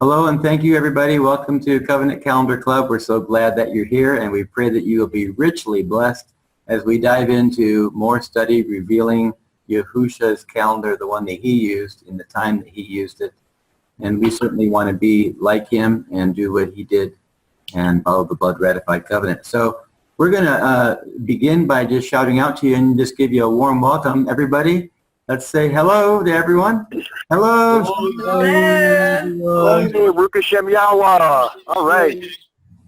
Hello and thank you everybody. Welcome to Covenant Calendar Club. We're so glad that you're here and we pray that you will be richly blessed as we dive into more study revealing Yahusha's calendar, the one that he used in the time that he used it. And we certainly want to be like him and do what he did and follow the blood ratified covenant. So we're going to begin by just shouting out to you and just give you a warm welcome, everybody. Let's say hello to everyone. Hello. All right.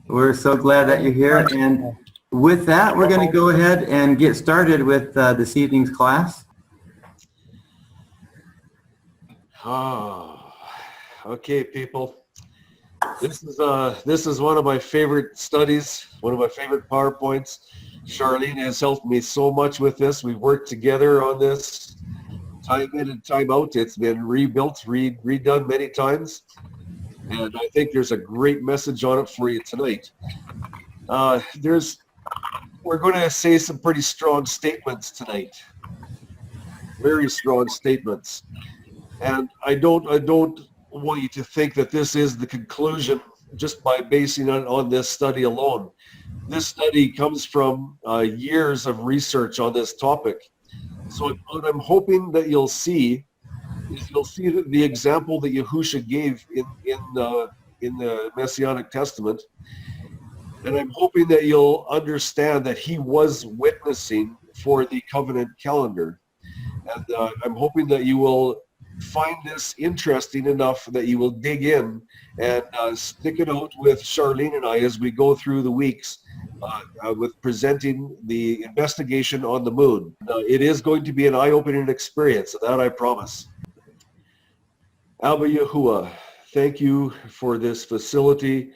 We're so glad that you're here. And with that, we're going to go ahead and get started with this evening's class. Okay, people. This is one of my favorite studies, one of my favorite PowerPoints. Charlene has helped me so much with this. We've worked together on this time in and time out. It's been rebuilt, redone many times. And I think there's a great message on it for you tonight. We're going to say some pretty strong statements tonight. Very strong statements. And I don't want you to think that this is the conclusion just by basing it on this study alone. This study comes from years of research on this topic. So what I'm hoping that you'll see is the example that Yahusha gave in the Messianic Testament. And I'm hoping that you'll understand that he was witnessing for the covenant calendar. And I'm hoping that you will find this interesting enough that you will dig in and stick it out with Charlene and I as we go through the weeks with presenting the investigation on the moon. It is going to be an eye-opening experience, that I promise. Abba Yahuwah, thank you for this facility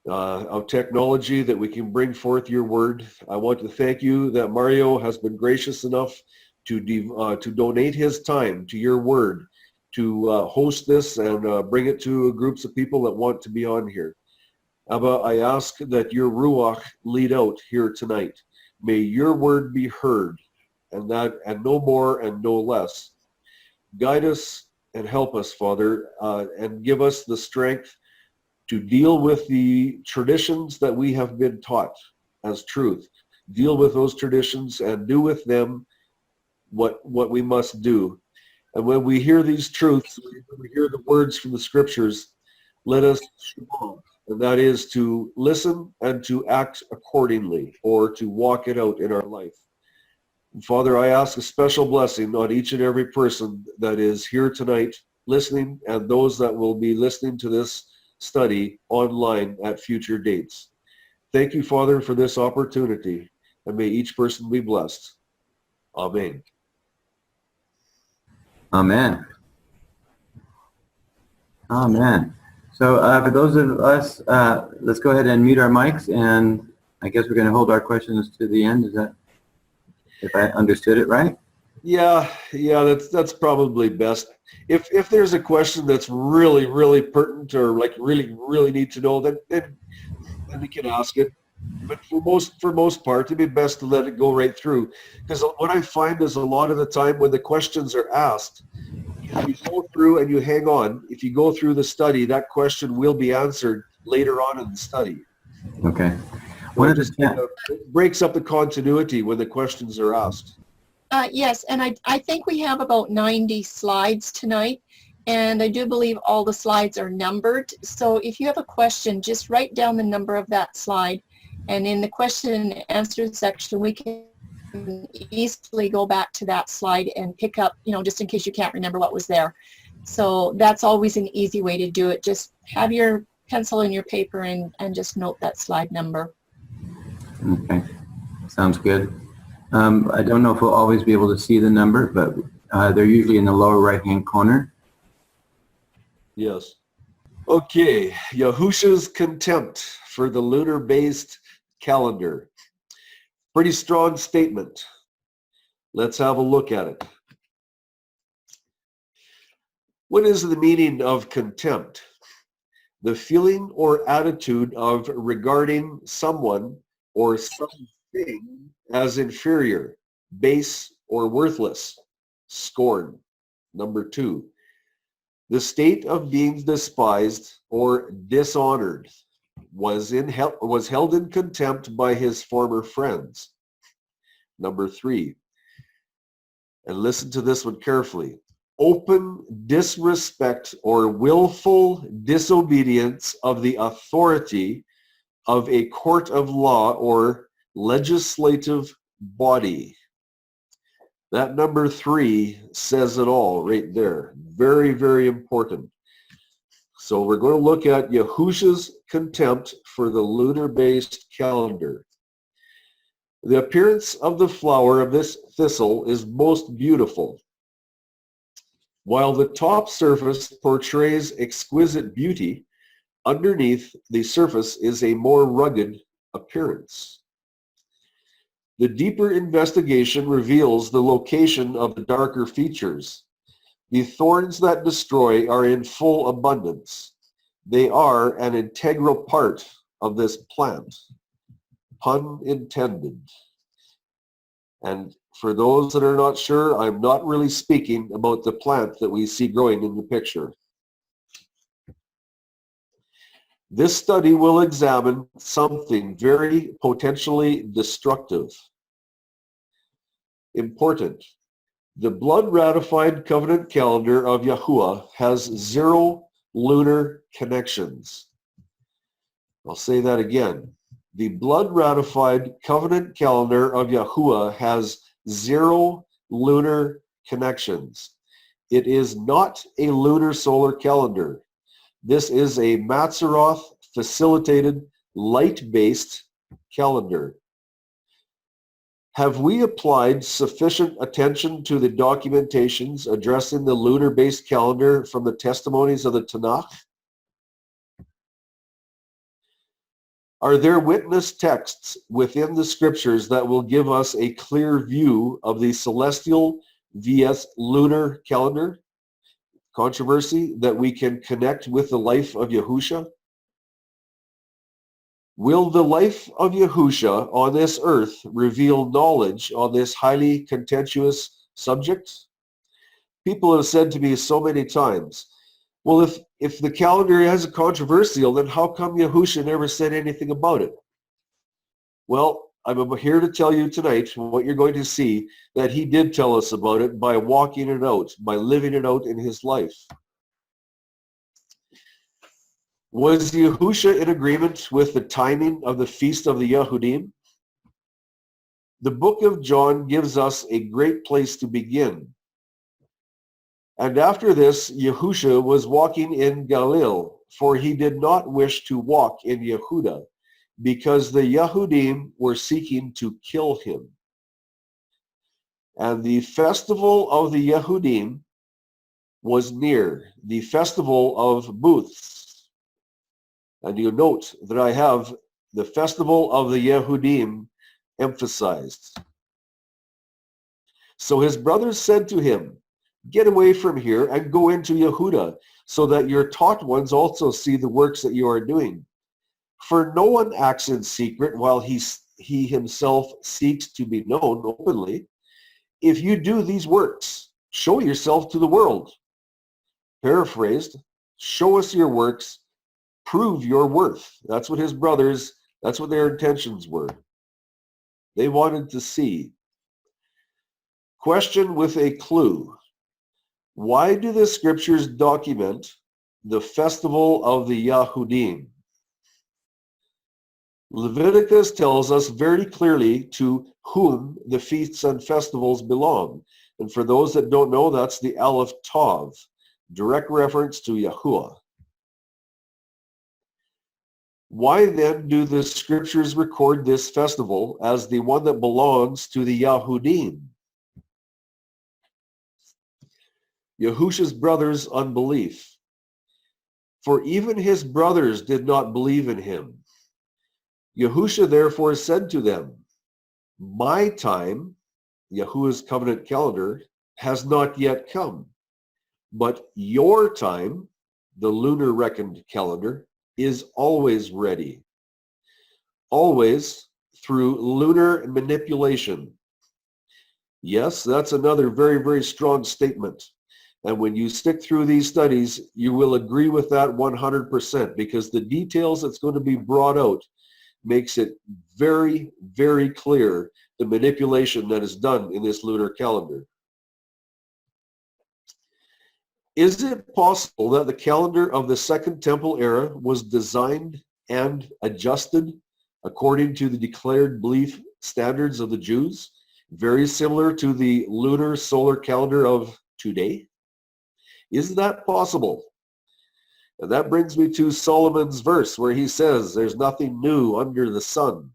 of technology that we can bring forth your word. I want to thank you that Mario has been gracious enough to donate his time to your word, to host this and bring it to groups of people that want to be on here. Abba, I ask that your Ruach lead out here tonight. May your word be heard, and no more and no less. Guide us and help us, Father, and give us the strength to deal with the traditions that we have been taught as truth. Deal with those traditions and do with them what we must do. And when we hear these truths, when we hear the words from the scriptures, let us shema, and that is to listen and to act accordingly, or to walk it out in our life. And Father, I ask a special blessing on each and every person that is here tonight listening, and those that will be listening to this study online at future dates. Thank you, Father, for this opportunity, and may each person be blessed. Amen. Amen. Amen. So for those of us, let's go ahead and mute our mics, and I guess we're going to hold our questions to the end. Is that, if I understood it right? Yeah, that's probably best. If there's a question that's really, really pertinent or like really need to know, then we can ask it. But for most part, it'd be best to let it go right through. Because what I find is a lot of the time when the questions are asked, if you go through and you hang on, if you go through the study, that question will be answered later on in the study. Okay. It breaks up the continuity when the questions are asked. Yes, and I think we have about 90 slides tonight, and I do believe all the slides are numbered. So if you have a question, just write down the number of that slide, and in the question and answer section, we can easily go back to that slide and pick up, just in case you can't remember what was there. So that's always an easy way to do it. Just have your pencil and your paper and just note that slide number. Okay, sounds good. I don't know if we'll always be able to see the number, but they're usually in the lower right-hand corner. Yes. Okay, Yahusha's contempt for the lunar-based calendar. Pretty strong statement. Let's have a look at it. What is the meaning of contempt? The feeling or attitude of regarding someone or something as inferior, base, or worthless. Scorn. Number 2. The state of being despised or dishonored was held in contempt by his former friends. Number 3, and listen to this one carefully. Open disrespect or willful disobedience of the authority of a court of law or legislative body. That number 3 says it all right there. Very, very important. So we're going to look at Yahusha's contempt for the lunar-based calendar. The appearance of the flower of this thistle is most beautiful. While the top surface portrays exquisite beauty, underneath the surface is a more rugged appearance. The deeper investigation reveals the location of the darker features. The thorns that destroy are in full abundance. They are an integral part of this plant. Pun intended. And for those that are not sure, I'm not really speaking about the plant that we see growing in the picture. This study will examine something very potentially destructive. Important. The blood-ratified covenant calendar of Yahuwah has 0 lunar connections. I'll say that again. The blood-ratified covenant calendar of Yahuwah has 0 lunar connections. It is not a lunar solar calendar. This is a Mazzaroth facilitated light-based calendar. Have we applied sufficient attention to the documentations addressing the lunar-based calendar from the testimonies of the Tanakh? Are there witness texts within the scriptures that will give us a clear view of the celestial vs. lunar calendar controversy that we can connect with the life of Yahusha? Will the life of Yahusha on this earth reveal knowledge on this highly contentious subject? People have said to me so many times, well, if the calendar has a controversial, then how come Yahusha never said anything about it? Well, I'm here to tell you tonight what you're going to see, that he did tell us about it by walking it out, by living it out in his life. Was Yahusha in agreement with the timing of the Feast of the Yahudim? The book of John gives us a great place to begin. And after this, Yahusha was walking in Galilee, for he did not wish to walk in Yehuda, because the Yahudim were seeking to kill him. And the festival of the Yahudim was near, the festival of booths. And you note that I have the festival of the Yahudim emphasized. So his brothers said to him, get away from here and go into Yehuda, so that your taught ones also see the works that you are doing. For no one acts in secret while he himself seeks to be known openly. If you do these works, show yourself to the world. Paraphrased, show us your works, prove your worth. That's what his brothers, that's what their intentions were. They wanted to see. Question with a clue. Why do the scriptures document the festival of the Yahudim? Leviticus tells us very clearly to whom the feasts and festivals belong. And for those that don't know, that's the Aleph Tav, direct reference to Yahuwah. Why then do the scriptures record this festival as the one that belongs to the Yahudim? Yahusha's brothers' unbelief. For even his brothers did not believe in him. Yahusha therefore said to them, my time, Yahuwah's covenant calendar, has not yet come, but your time, the lunar reckoned calendar, is always ready. Always through lunar manipulation. Yes, that's another very, very strong statement. And when you stick through these studies, you will agree with that 100%, because the details that's going to be brought out makes it very, very clear the manipulation that is done in this lunar calendar. Is it possible that the calendar of the Second Temple era was designed and adjusted according to the declared belief standards of the Jews, very similar to the lunar solar calendar of today? Is that possible? And that brings me to Solomon's verse where he says, there's nothing new under the sun.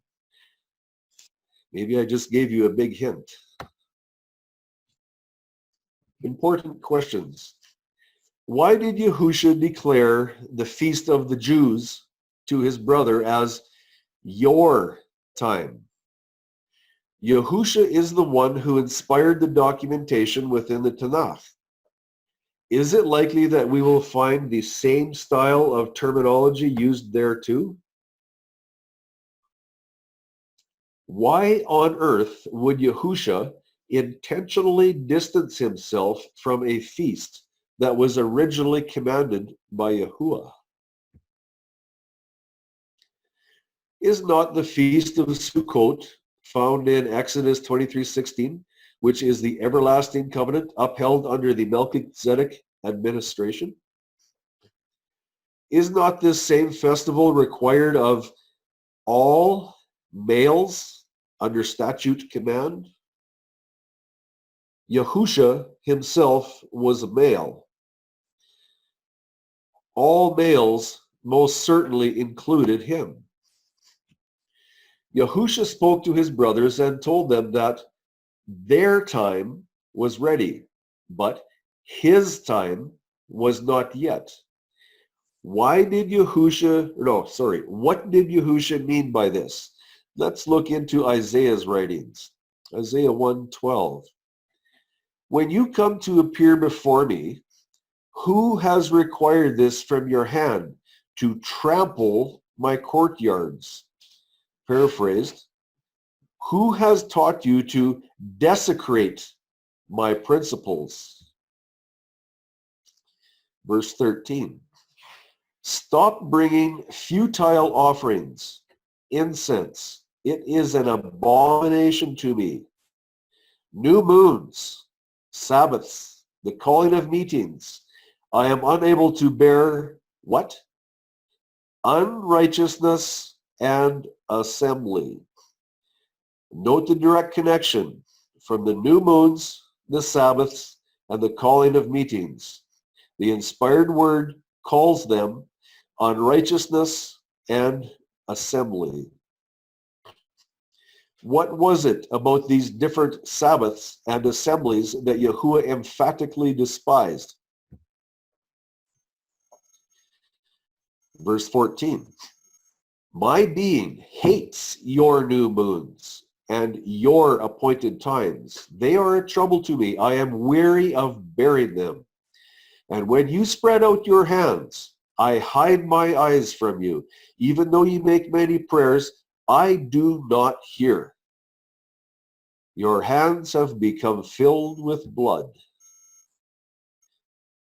Maybe I just gave you a big hint. Important questions. Why did Yahusha declare the feast of the Jews to his brother as your time? Yahusha is the one who inspired the documentation within the Tanakh. Is it likely that we will find the same style of terminology used there too? Why on earth would Yahusha intentionally distance himself from a feast that was originally commanded by Yahuwah? Is not the feast of Sukkot found in Exodus 23:16, which is the everlasting covenant upheld under the Melchizedek administration? Is not this same festival required of all males under statute command? Yahusha himself was a male. All males most certainly included him. Yahusha spoke to his brothers and told them that their time was ready, but his time was not yet. What did Yahusha mean by this? Let's look into Isaiah's writings. Isaiah 1:12. When you come to appear before me, who has required this from your hand, to trample my courtyards? Paraphrased, who has taught you to desecrate my principles? Verse 13. Stop bringing futile offerings, incense. It is an abomination to me. New moons, Sabbaths, the calling of meetings. I am unable to bear what? Unrighteousness and assembly. Note the direct connection from the new moons, the Sabbaths, and the calling of meetings. The inspired word calls them unrighteousness and assembly. What was it about these different Sabbaths and assemblies that Yahuwah emphatically despised? Verse 14. My being hates your new moons and your appointed times. They are a trouble to me. I am weary of bearing them. And when you spread out your hands, I hide my eyes from you. Even though you make many prayers, I do not hear. Your hands have become filled with blood.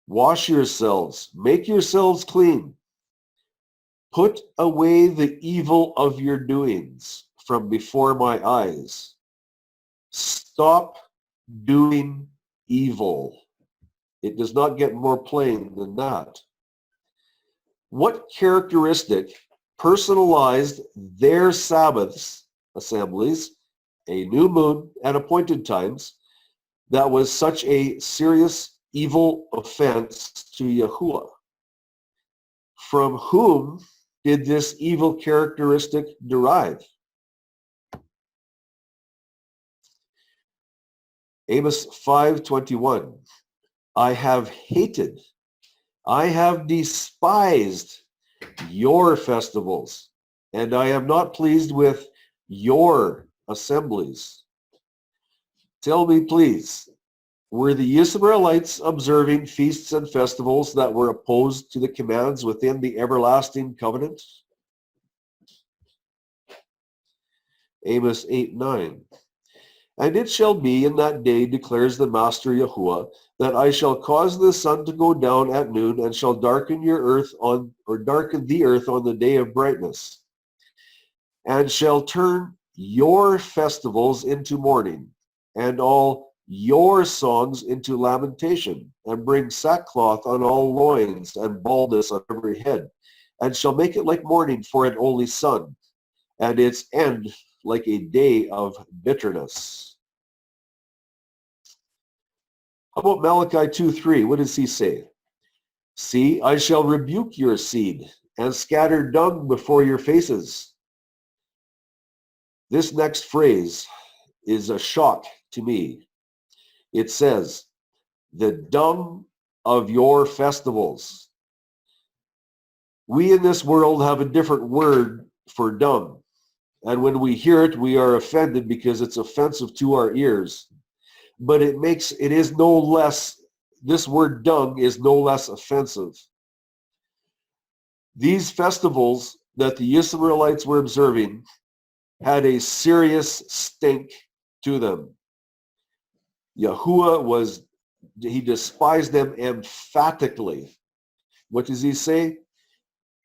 Wash yourselves, make yourselves clean. Put away the evil of your doings from before my eyes. Stop doing evil. It does not get more plain than that. What characteristic personalized their Sabbaths, assemblies, a new moon, and appointed times that was such a serious evil offense to Yahuwah? From whom did this evil characteristic derive? Amos 5:21. I have hated, I have despised your festivals, and I am not pleased with your assemblies. Tell me, please, were the Israelites observing feasts and festivals that were opposed to the commands within the everlasting covenant? Amos 8:9. And it shall be in that day, declares the Master Yahuwah, that I shall cause the sun to go down at noon, and shall darken darken the earth on the day of brightness, and shall turn your festivals into mourning, and all your songs into lamentation, and bring sackcloth on all loins, and baldness on every head, and shall make it like mourning for an only son, and its end like a day of bitterness. How about Malachi 2:3? What does he say? See, I shall rebuke your seed, and scatter dung before your faces. This next phrase is a shock to me. It says, the dung of your festivals. We in this world have a different word for dung. And when we hear it, we are offended because it's offensive to our ears. But this word dung is no less offensive. These festivals that the Israelites were observing had a serious stink to them. Yahuwah he despised them emphatically. What does he say?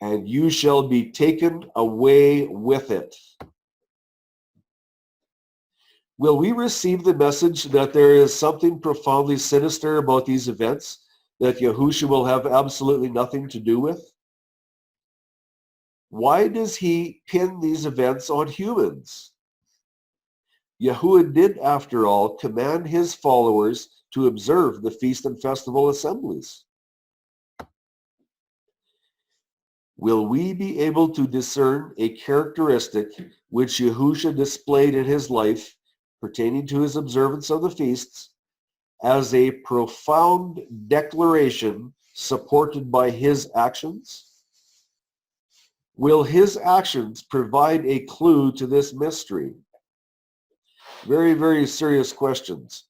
And you shall be taken away with it. Will we receive the message that there is something profoundly sinister about these events that Yahusha will have absolutely nothing to do with? Why does he pin these events on humans? Yahuwah did, after all, command his followers to observe the feast and festival assemblies. Will we be able to discern a characteristic which Yahusha displayed in his life pertaining to his observance of the feasts as a profound declaration supported by his actions? Will his actions provide a clue to this mystery? Very, very serious questions.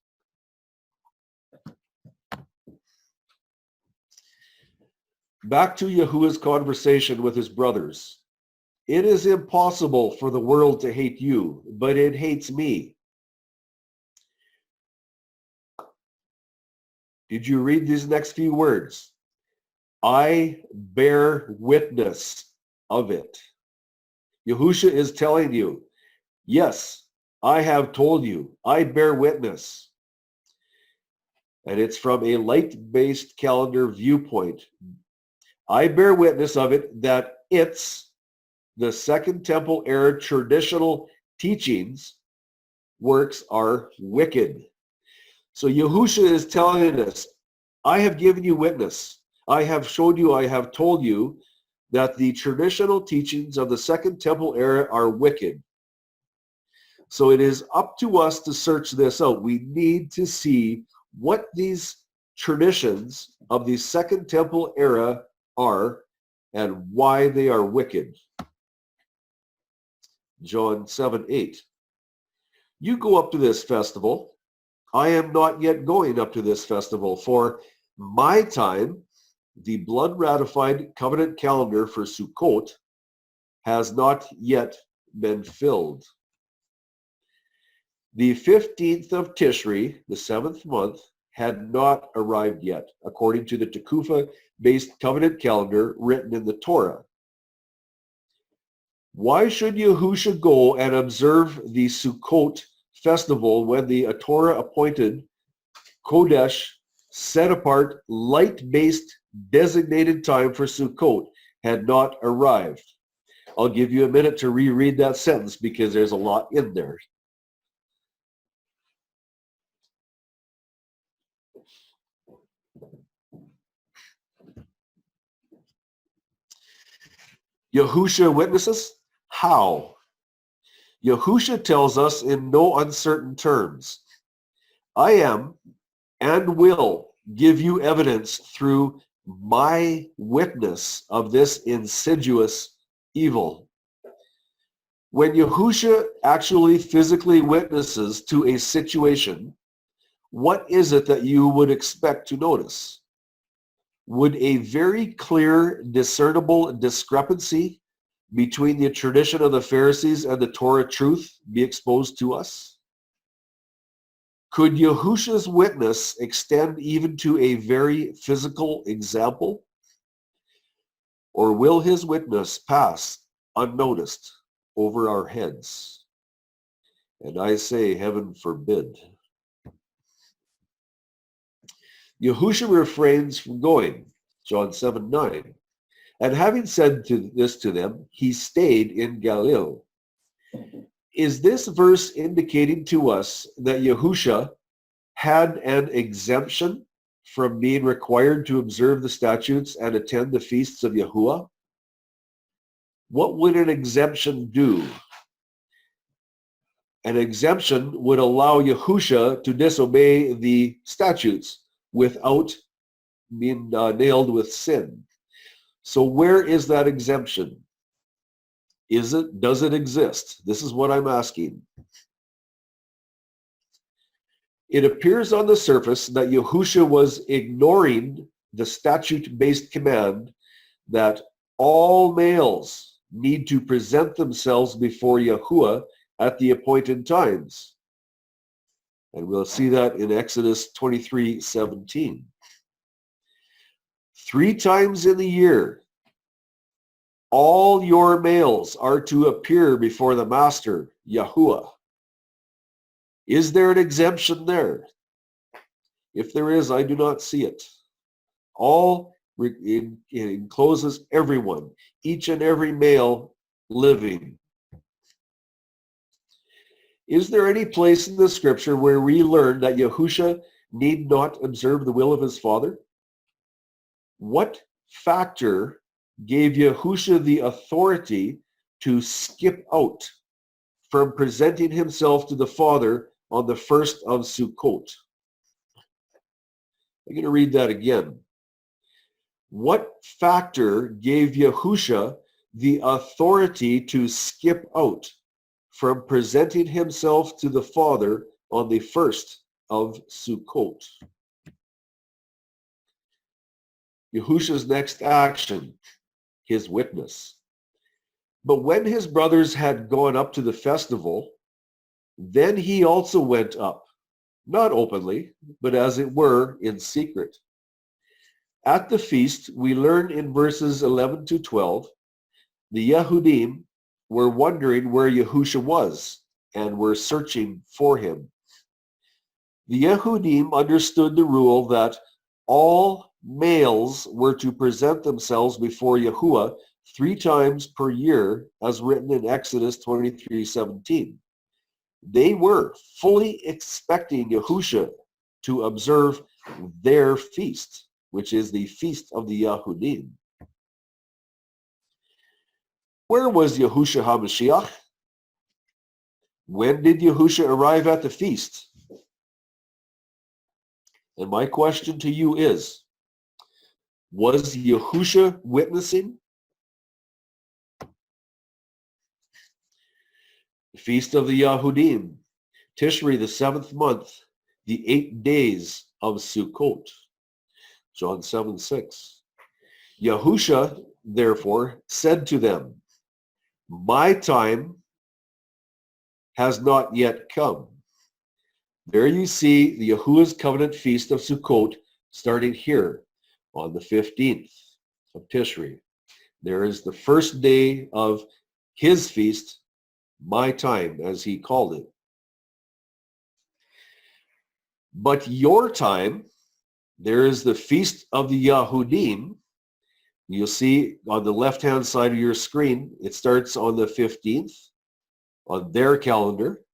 Back to Yahuwah's conversation with his brothers. It is impossible for the world to hate you, but it hates me. Did you read these next few words? I bear witness of it. Yahusha is telling you, yes, I have told you, I bear witness. And it's from a light-based calendar viewpoint. I bear witness of it that the Second Temple era traditional teachings, works are wicked. So Yahusha is telling us, I have given you witness. I have showed you, I have told you that the traditional teachings of the Second Temple era are wicked. So it is up to us to search this out. We need to see what these traditions of the Second Temple era are and why they are wicked. John 7:8. You go up to this festival. I am not yet going up to this festival, for my time, the blood-ratified covenant calendar for Sukkot, has not yet been filled. The 15th of Tishri, the 7th month, had not arrived yet, according to the Tekufa-based covenant calendar written in the Torah. Why should Yahusha go and observe the Sukkot festival when the Torah-appointed Kodesh, set-apart, light-based designated time for Sukkot had not arrived? I'll give you a minute to reread that sentence because there's a lot in there. Yahusha witnesses? How? Yahusha tells us in no uncertain terms, I am and will give you evidence through my witness of this insidious evil. When Yahusha actually physically witnesses to a situation, what is it that you would expect to notice? Would a very clear, discernible discrepancy between the tradition of the Pharisees and the Torah truth be exposed to us? Could Yahusha's witness extend even to a very physical example? Or will his witness pass unnoticed over our heads? And I say, heaven forbid. Yahusha refrains from going, John 7:9. And having said this to them, he stayed in Galilee. Is this verse indicating to us that Yahusha had an exemption from being required to observe the statutes and attend the feasts of Yahuwah? What would an exemption do? An exemption would allow Yahusha to disobey the statutes without being nailed with sin. So where is that exemption? Does it exist? This is what I'm asking. It appears on the surface that Yahusha was ignoring the statute-based command that all males need to present themselves before Yahuwah at the appointed times. And we'll see that in Exodus 23:17. 3 times in the year, all your males are to appear before the Master, Yahuwah. Is there an exemption there? If there is, I do not see it. It encloses everyone, each and every male living. Is there any place in the scripture where we learn that Yahusha need not observe the will of his Father? What factor gave Yahusha the authority to skip out from presenting himself to the Father on the first of Sukkot? I'm going to read that again. What factor gave Yahusha the authority to skip out from presenting himself to the Father on the first of Sukkot? Yahusha's next action, his witness. But when his brothers had gone up to the festival, then he also went up, not openly, but as it were in secret. At the feast, we learn in verses 11 to 12, the Yehudim were wondering where Yahusha was and were searching for him. The Yehudim understood the rule that all males were to present themselves before Yahuwah 3 times per year, as written in Exodus 23:17. They were fully expecting Yahusha to observe their feast, which is the feast of the Yehudim. Where was Yahusha HaMashiach? When did Yahusha arrive at the feast? And my question to you is, was Yahusha witnessing? The feast of the Yahudim, Tishri, the 7th month, the 8 days of Sukkot, John 7:6. Yahusha, therefore, said to them, my time has not yet come. There you see the Yahuwah's covenant feast of Sukkot starting here on the 15th of Tishri. There is the first day of his feast, my time, as he called it. But your time, there is the feast of the Yahudim. You'll see on the left-hand side of your screen, it starts on the 15th on their calendar.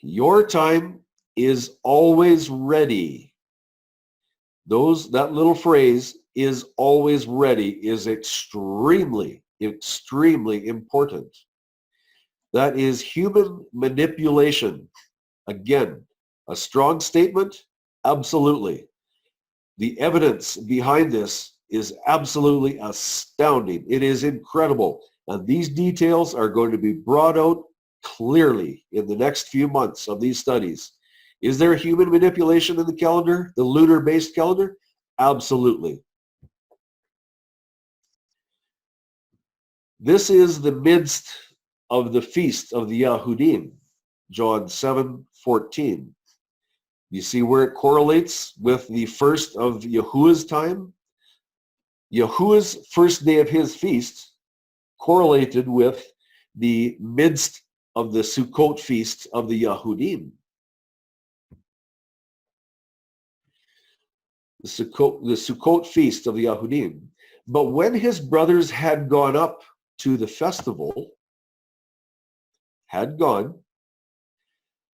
Your time is always ready. That little phrase, is always ready, is extremely, extremely important. That is human manipulation. Again, a strong statement? Absolutely. The evidence behind this is absolutely astounding. It is incredible. And these details are going to be brought out clearly in the next few months of these studies. Is there human manipulation in the calendar, the lunar-based calendar? Absolutely. This is the midst of the feast of the Yahudim. John 7:14. You see where it correlates with the first of Yahuwah's time? Yahuwah's first day of his feast correlated with the midst of the Sukkot feast of the Yahudim. The Sukkot feast of the Yahudim. But when his brothers had gone up to the festival,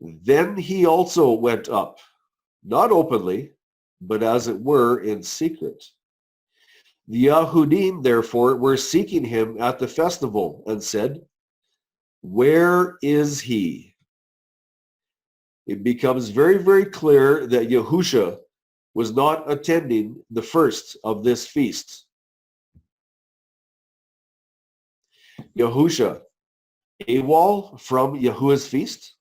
then he also went up, not openly, but as it were in secret. The Yahudim, therefore, were seeking him at the festival and said, "Where is he?" It becomes very, very clear that Yahusha was not attending the first of this feast. Yahusha, AWOL from Yahuwah's feast?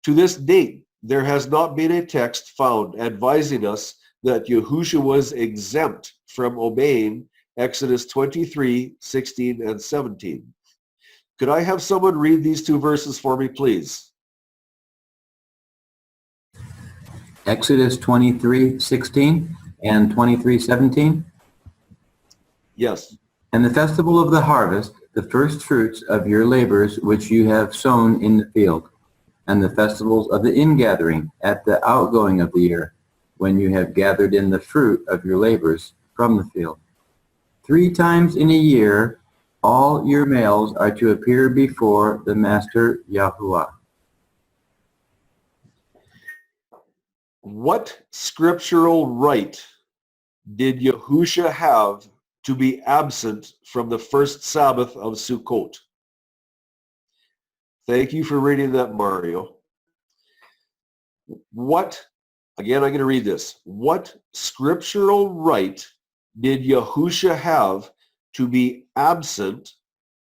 To this date, there has not been a text found advising us that Yahusha was exempt from obeying Exodus 23:16 and 17. Could I have someone read these two verses for me, please? Exodus 23:16 and 23:17. Yes. And the festival of the harvest, the first fruits of your labors which you have sown in the field, and the festivals of the ingathering at the outgoing of the year, when you have gathered in the fruit of your labors from the field. 3 times in a year, all your males are to appear before the Master Yahuwah. What scriptural right did Yahusha have to be absent from the first Sabbath of Sukkot? Thank you for reading that, Mario. Again, I'm going to read this. What scriptural right did Yahusha have to be absent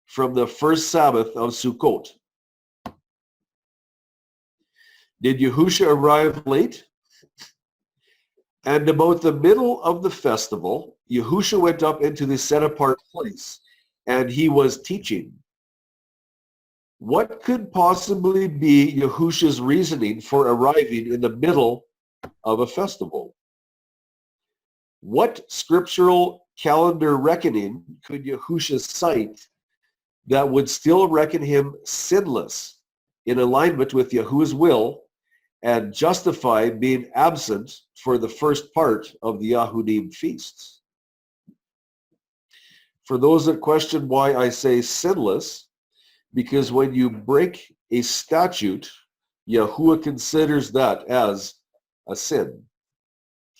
from the first Sabbath of Sukkot? Did Yahusha arrive late? And about the middle of the festival, Yahusha went up into the set-apart place, and he was teaching. What could possibly be Yahusha's reasoning for arriving in the middle of a festival? What scriptural calendar reckoning could Yahusha cite that would still reckon him sinless in alignment with Yahuwah's will and justify being absent for the first part of the Yahudim feasts? For those that question why I say sinless, because when you break a statute, Yahuwah considers that as a sin.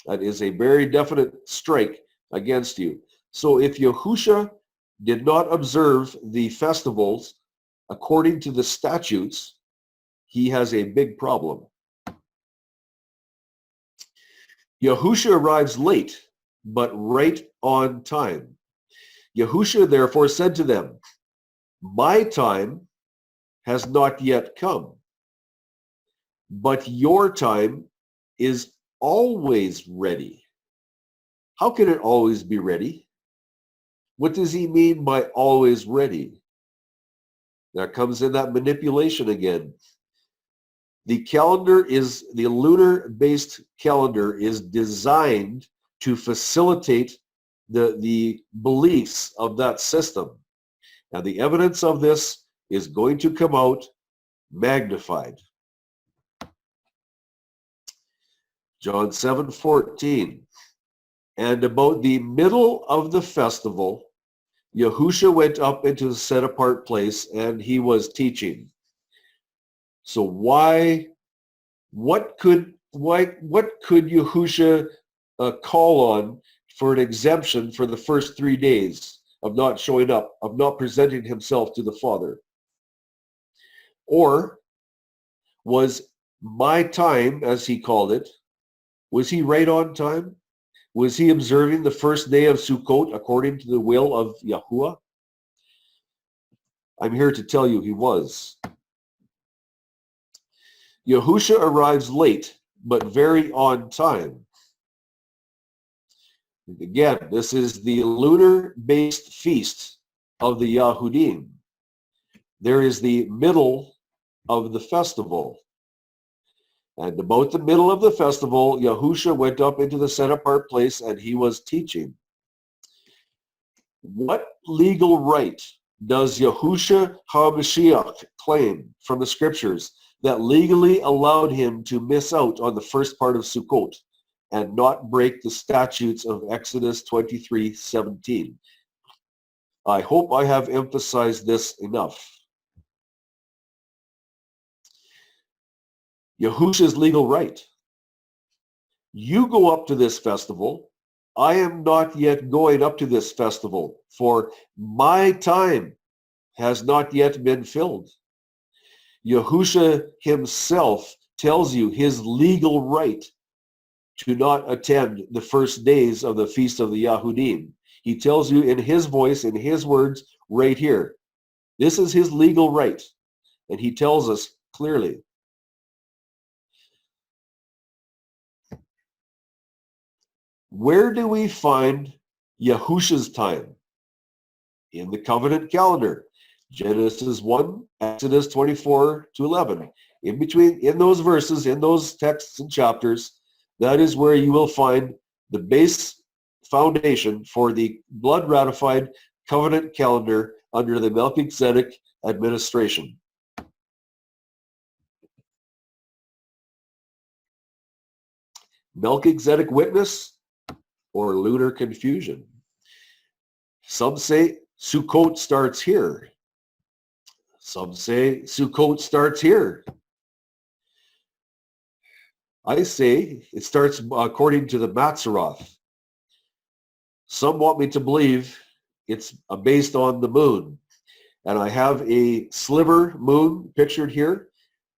That is a very definite strike against you. So if Yahusha did not observe the festivals according to the statutes, he has a big problem. Yahusha arrives late, but right on time. Yahusha therefore said to them, "My time has not yet come, but your time is always ready." How can it always be ready? What does he mean by always ready? That comes in that manipulation again. The lunar-based calendar is designed to facilitate the beliefs of that system. And the evidence of this is going to come out magnified. John 7:14. And about the middle of the festival, Yahusha went up into the set-apart place, and he was teaching. So what could Yahusha call on for an exemption for the first 3 days of not showing up, of not presenting himself to the Father? Or was my time, as he called it, was he right on time? Was he observing the first day of Sukkot according to the will of Yahuwah? I'm here to tell you he was. Yahusha arrives late, but very on time. Again, this is the lunar-based feast of the Yahudim. There is the middle of the festival. And about the middle of the festival, Yahusha went up into the set-apart place and he was teaching. What legal right does Yahusha HaMashiach claim from the scriptures that legally allowed him to miss out on the first part of Sukkot and not break the statutes of Exodus 23:17? I hope I have emphasized this enough. Yahusha's legal right. You go up to this festival. I am not yet going up to this festival, for my time has not yet been filled. Yahusha himself tells you his legal right to not attend the first days of the Feast of the Yahudim. He tells you in his voice, in his words, right here. This is his legal right, and he tells us clearly. Where do we find Yahusha's time? In the covenant calendar. Genesis 1, Exodus 24-11. In those verses, in those texts and chapters, that is where you will find the base foundation for the blood-ratified covenant calendar under the Melchizedek administration. Melchizedek witness or lunar confusion. Some say Sukkot starts here. Some say Sukkot starts here. I say it starts according to the Matzeroth. Some want me to believe it's based on the moon. And I have a sliver moon pictured here,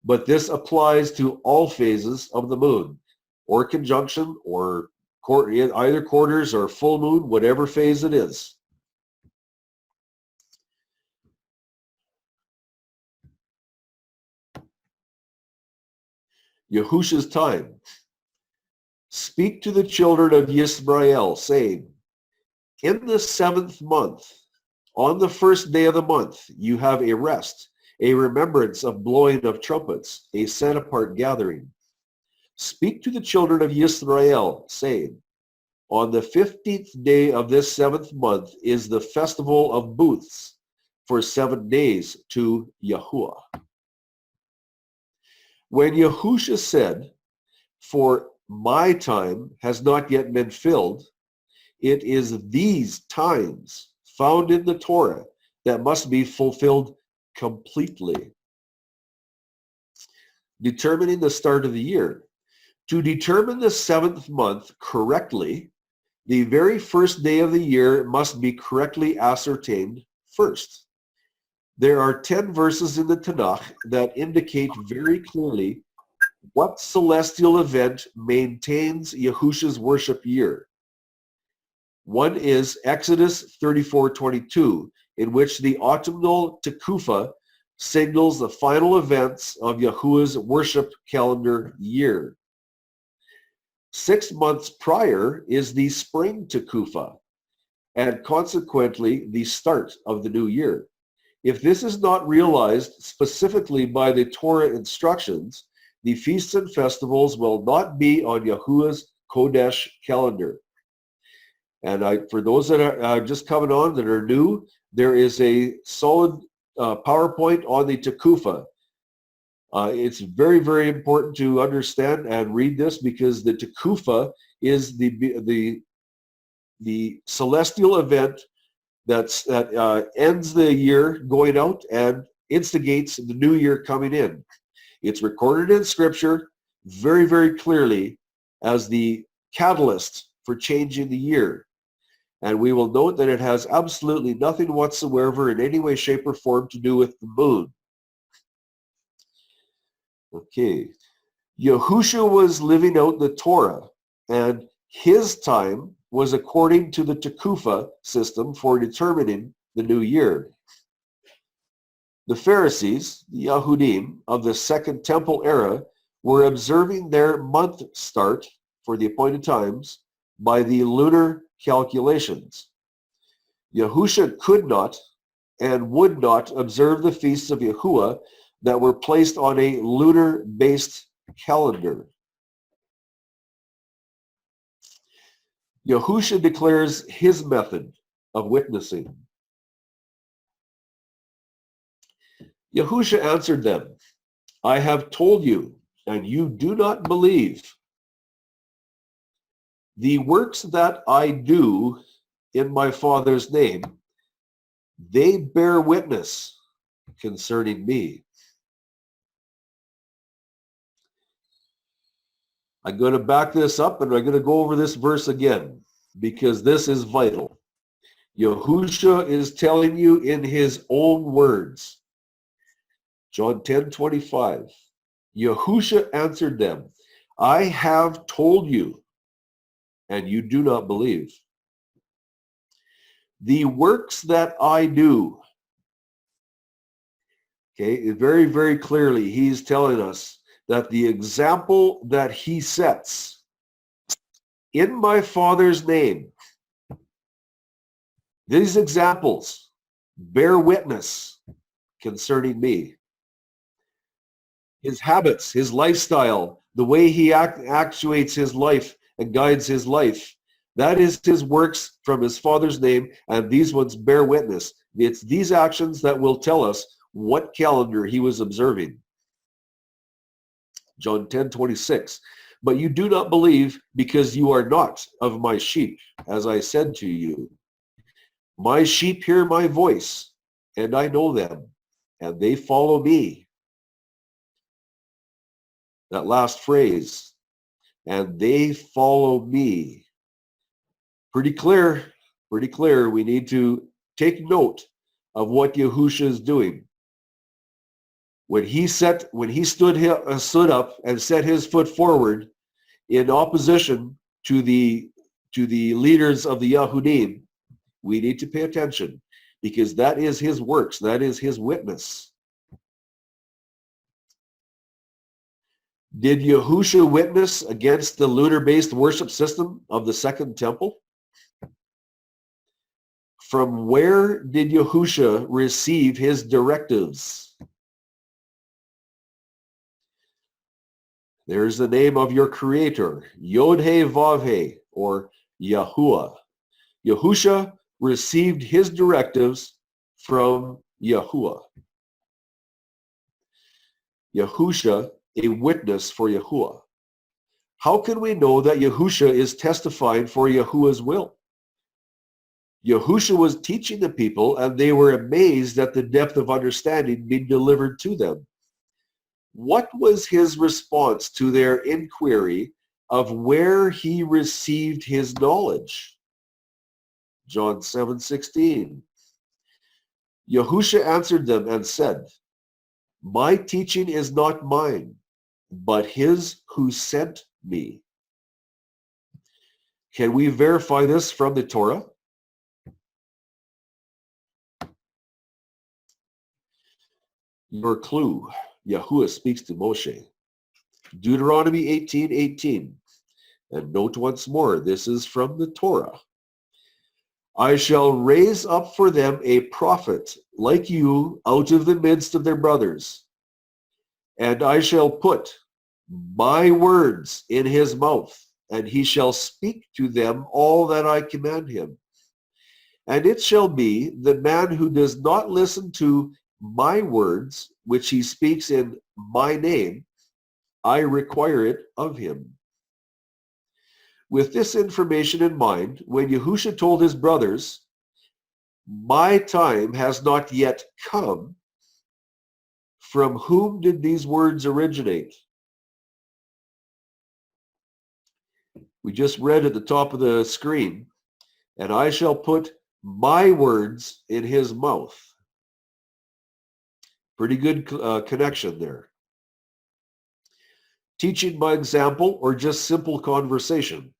but this applies to all phases of the moon, or conjunction, or either quarters or full moon, whatever phase it is. Yahusha's time. Speak to the children of Yisrael, saying, in the 7th month, on the first day of the month, you have a rest, a remembrance of blowing of trumpets, a set-apart gathering. Speak to the children of Yisrael, saying, on the 15th day of this 7th month is the festival of booths for 7 days to Yahuwah. When Yahusha said, for my time has not yet been filled, it is these times found in the Torah that must be fulfilled completely. Determining the start of the year. To determine the 7th month correctly, the very first day of the year must be correctly ascertained first. There are 10 verses in the Tanakh that indicate very clearly what celestial event maintains Yahusha's worship year. One is Exodus 34:22, in which the autumnal Tekufa signals the final events of Yahuwah's worship calendar year. 6 months prior is the spring Tekufa, and consequently the start of the new year. If this is not realized specifically by the Torah instructions, the feasts and festivals will not be on Yahuwah's Kodesh calendar. And for those that are just coming on that are new, there is a solid PowerPoint on the Tekufa. It's very, very important to understand and read this, because the Tekufa is the celestial event that ends the year going out and instigates the new year coming in. It's recorded in Scripture very, very clearly as the catalyst for changing the year. And we will note that it has absolutely nothing whatsoever in any way, shape, or form to do with the moon. Okay. Yahusha was living out the Torah, and his time was according to the Tekufa system for determining the new year. The Pharisees, the Yahudim, of the Second Temple era were observing their month start for the appointed times by the lunar calculations. Yahusha could not and would not observe the feasts of Yahuwah that were placed on a lunar-based calendar. Yahusha declares his method of witnessing. Yahusha answered them, I have told you, and you do not believe. The works that I do in my Father's name, they bear witness concerning me. I'm going to back this up and I'm going to go over this verse again because this is vital. Yahusha is telling you in his own words. John 10:25. Yahusha answered them, I have told you, and you do not believe. The works that I do. Okay, very, very clearly, he's telling us that the example that he sets in my Father's name, these examples bear witness concerning me. His habits, his lifestyle, the way he actuates his life and guides his life, that is his works from his Father's name, and these ones bear witness. It's these actions that will tell us what calendar he was observing. John 10:26. But you do not believe because you are not of my sheep, as I said to you. My sheep hear my voice, and I know them, and they follow me. That last phrase, and they follow me. Pretty clear. We need to take note of what Yahusha is doing. When he stood up and set his foot forward in opposition to the leaders of the Yahudim, we need to pay attention because that is his works, that is his witness. Did Yahusha witness against the lunar-based worship system of the Second Temple? From where did Yahusha receive his directives? There's the name of your creator, Yod-He-Vav-He, or Yahuwah. Yahusha received his directives from Yahuwah. Yahusha, a witness for Yahuwah. How can we know that Yahusha is testifying for Yahuwah's will? Yahusha was teaching the people and they were amazed at the depth of understanding being delivered to them. What was his response to their inquiry of where he received his knowledge? John 7:16. Yahusha answered them and said, my teaching is not mine, but his who sent me. Can we verify this from the Torah? Your clue. Yahuwah speaks to Moshe. Deuteronomy 18:18. And note once more, this is from the Torah. I shall raise up for them a prophet like you out of the midst of their brothers, and I shall put my words in his mouth, and he shall speak to them all that I command him. And it shall be, the man who does not listen to my words, which he speaks in my name, I require it of him. With this information in mind, when Yahusha told his brothers, my time has not yet come, from whom did these words originate? We just read at the top of the screen, and I shall put my words in his mouth. Pretty good connection there. Teaching by example or just simple conversation.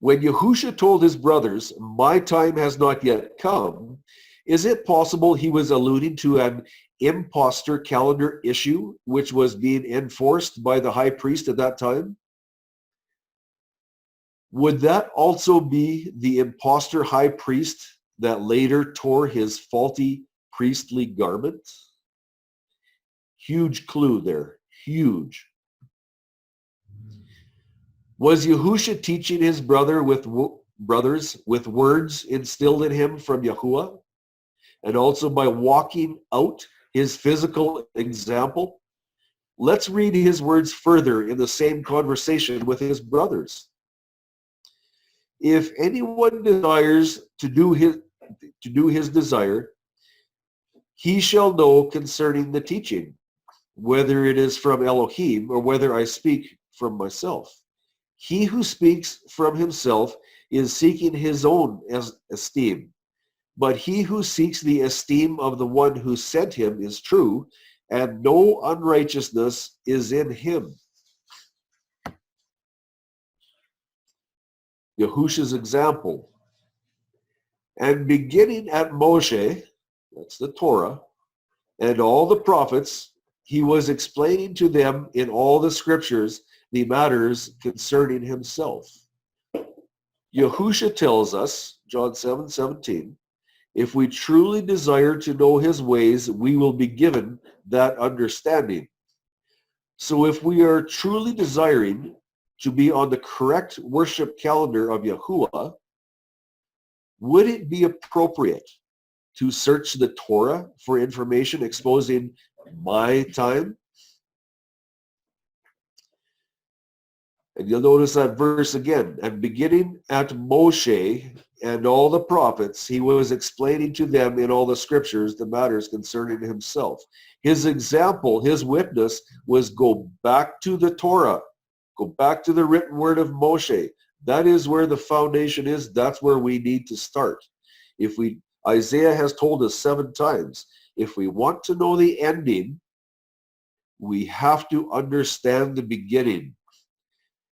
When Yahusha told his brothers, my time has not yet come, is it possible he was alluding to an imposter calendar issue which was being enforced by the high priest at that time? Would that also be the imposter high priest that later tore his faulty priestly garment? Huge clue there. Huge. Was Yahusha teaching his brothers with words instilled in him from Yahuwah, and also by walking out his physical example? Let's read his words further in the same conversation with his brothers. If anyone desires to do his desire, he shall know concerning the teaching, whether it is from Elohim or whether I speak from myself. He who speaks from himself is seeking his own esteem, but he who seeks the esteem of the one who sent him is true, and no unrighteousness is in him. Yahusha's example. And beginning at Moshe, that's the Torah, and all the prophets, he was explaining to them in all the scriptures the matters concerning himself. Yahusha tells us, John 7:17, if we truly desire to know his ways, we will be given that understanding. So if we are truly desiring to be on the correct worship calendar of Yahuwah, would it be appropriate to search the Torah for information exposing my time? And you'll notice that verse again. And beginning at Moshe and all the prophets, he was explaining to them in all the scriptures the matters concerning himself. His example, his witness, was go back to the Torah. Go back to the written word of Moshe. That is where the foundation is. That's where we need to start. Isaiah has told us 7 times, if we want to know the ending, we have to understand the beginning.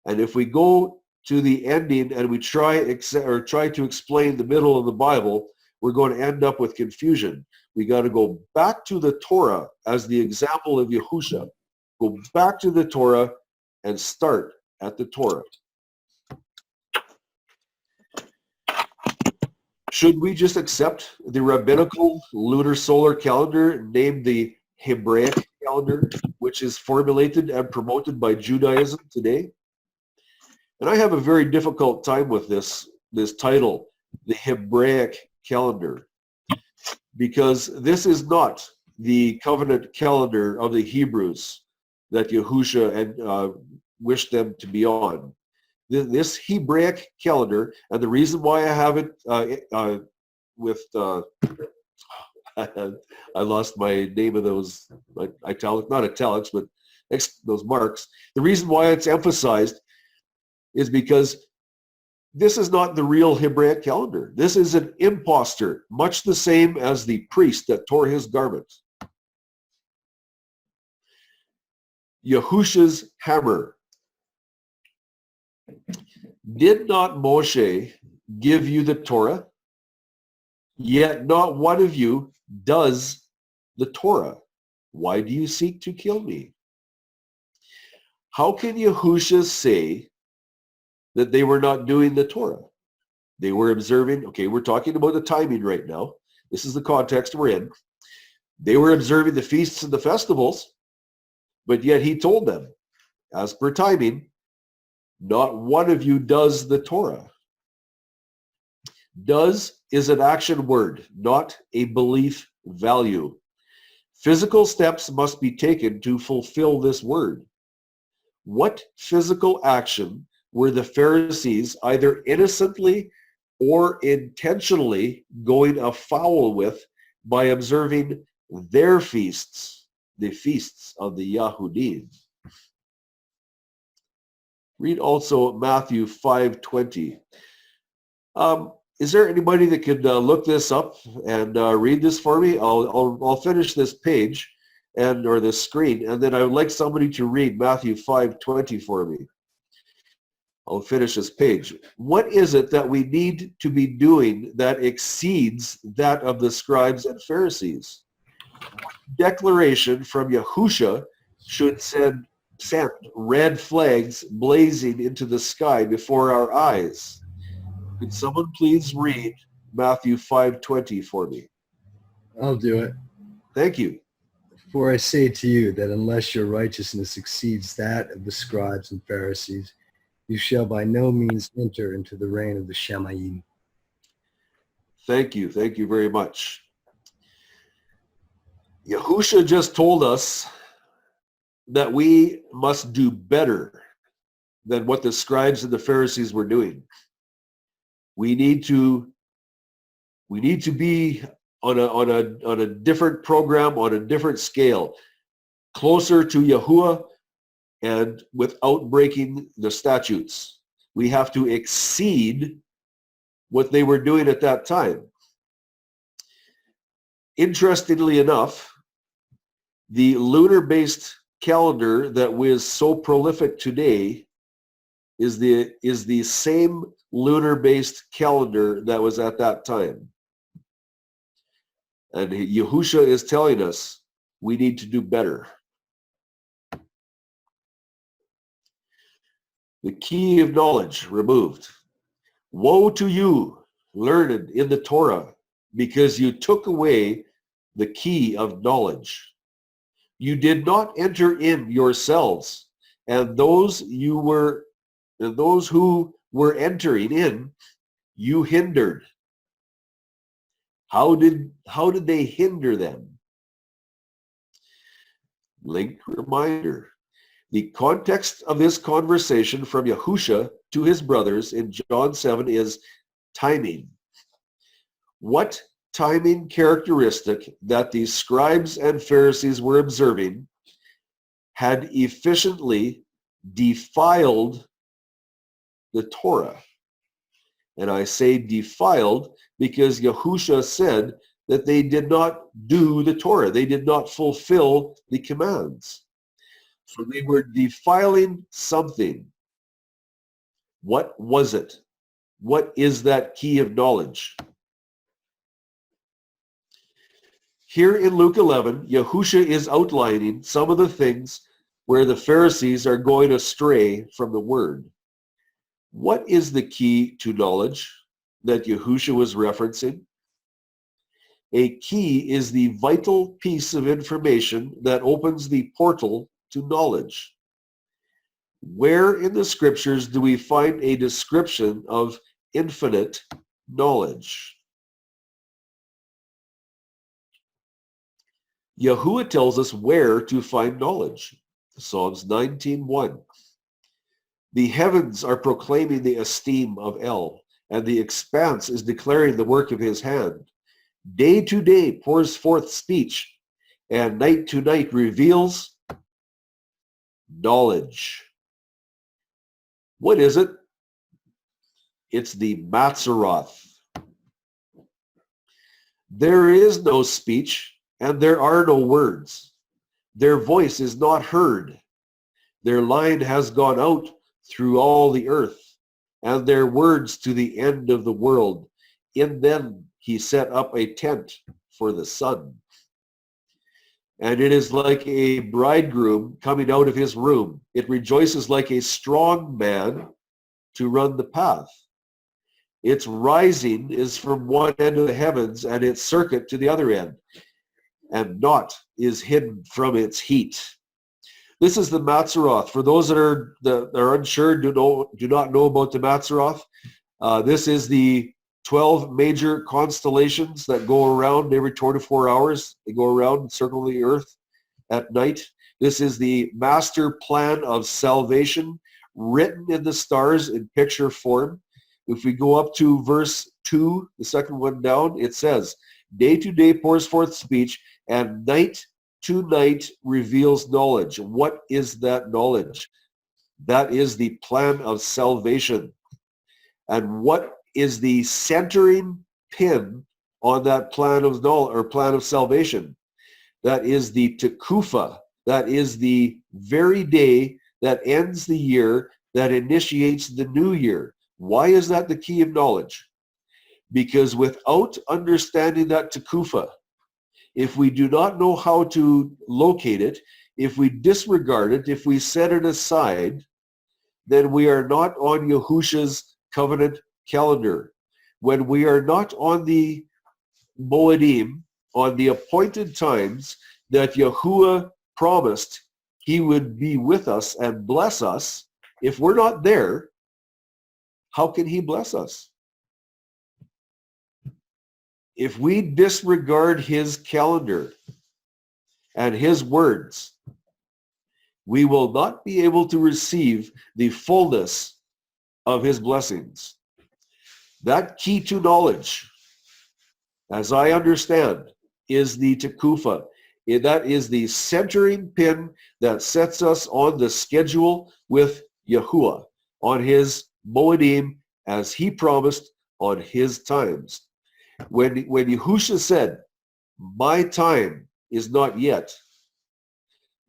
And if we go to the ending and we try to explain the middle of the Bible, we're going to end up with confusion. We got to go back to the Torah as the example of Yahusha. Go back to the Torah and start at the Torah. Should we just accept the rabbinical lunar solar calendar named the Hebraic calendar, which is formulated and promoted by Judaism today? And I have a very difficult time with this title, the Hebraic calendar, because this is not the covenant calendar of the Hebrews that Yahusha wished them to be on. This Hebraic calendar, and the reason why I have it with, I lost my name of those not italics, but those marks. The reason why it's emphasized is because this is not the real Hebraic calendar. This is an impostor, much the same as the priest that tore his garment. Yahusha's hammer. Did not Moshe give you the Torah? Yet not one of you does the Torah. Why do you seek to kill me? How can Yahusha say that they were not doing the Torah? They were observing, okay, we're talking about the timing right now. This is the context we're in. They were observing the feasts and the festivals, but yet he told them, as per timing, not one of you does the Torah. Does is an action word, not a belief value. Physical steps must be taken to fulfill this word. What physical action were the Pharisees either innocently or intentionally going afoul with by observing their feasts, the feasts of the Yahudim? Read also Matthew 5:20. Is there anybody that could look this up and read this for me? I'll finish this page or this screen, and then I would like somebody to read Matthew 5:20 for me. I'll finish this page. What is it that we need to be doing that exceeds that of the scribes and Pharisees? Declaration from Yahusha should send red flags blazing into the sky before our eyes. Could someone please read Matthew 5:20 for me? I'll do it. Thank you. For I say to you that unless your righteousness exceeds that of the scribes and Pharisees, you shall by no means enter into the reign of the Shamayim. Thank you. Thank you very much. Yahusha just told us that we must do better than what the scribes and the Pharisees were doing. We need to be on a different program, on a different scale, closer to Yahuwah and without breaking the statutes. We have to exceed what they were doing at that time. Interestingly enough, the lunar-based calendar that was so prolific today is the same lunar-based calendar that was at that time. And Yahusha is telling us we need to do better. The key of knowledge removed. Woe to you, learned in the Torah, because you took away the key of knowledge. You did not enter in yourselves, and those who were entering in, you hindered. How did they hinder them? Link reminder. The context of this conversation from Yahusha to his brothers in John 7 is timing. What timing characteristic that the scribes and Pharisees were observing had efficiently defiled the Torah? And I say defiled because Yahusha said that they did not do the Torah. They did not fulfill the commands. So they were defiling something. What was it? What is that key of knowledge? Here in Luke 11, Yahusha is outlining some of the things where the Pharisees are going astray from the word. What is the key to knowledge that Yahusha was referencing? A key is the vital piece of information that opens the portal to knowledge. Where in the scriptures do we find a description of infinite knowledge? Yahuwah tells us where to find knowledge. Psalms 19:1. The heavens are proclaiming the esteem of El, and the expanse is declaring the work of his hand. Day to day pours forth speech, and night to night reveals knowledge. What is it? It's the Matzaroth. There is no speech, and there are no words. Their voice is not heard. Their line has gone out through all the earth, and their words to the end of the world. In them he set up a tent for the sun. And it is like a bridegroom coming out of his room. It rejoices like a strong man to run the path. Its rising is from one end of the heavens, and its circuit to the other end, and naught is hidden from its heat. This is the Matzaroth. For those that are unsure, do not know about the Matzaroth, this is the 12 major constellations that go around every 24 hours. They go around and circle the earth at night. This is the master plan of salvation written in the stars in picture form. If we go up to verse 2, the second one down, it says, day to day pours forth speech, and night to night reveals knowledge. What is that knowledge? That is the plan of salvation. And what is the centering pin on that plan of knowledge or plan of salvation? That is the Tekufa. That is the very day that ends the year, that initiates the new year. Why is that the key of knowledge? Because without understanding that Tekufa, if we do not know how to locate it, if we disregard it, if we set it aside, then we are not on Yahusha's covenant calendar. When we are not on the Moedim, on the appointed times, that Yahuwah promised he would be with us and bless us. If we're not there, how can he bless us? If we disregard his calendar and his words, we will not be able to receive the fullness of his blessings. That key to knowledge, as I understand, is the Tekufa. That is the centering pin that sets us on the schedule with Yahuwah, on his Moedim, as he promised on his times. When Yahusha said, my time is not yet,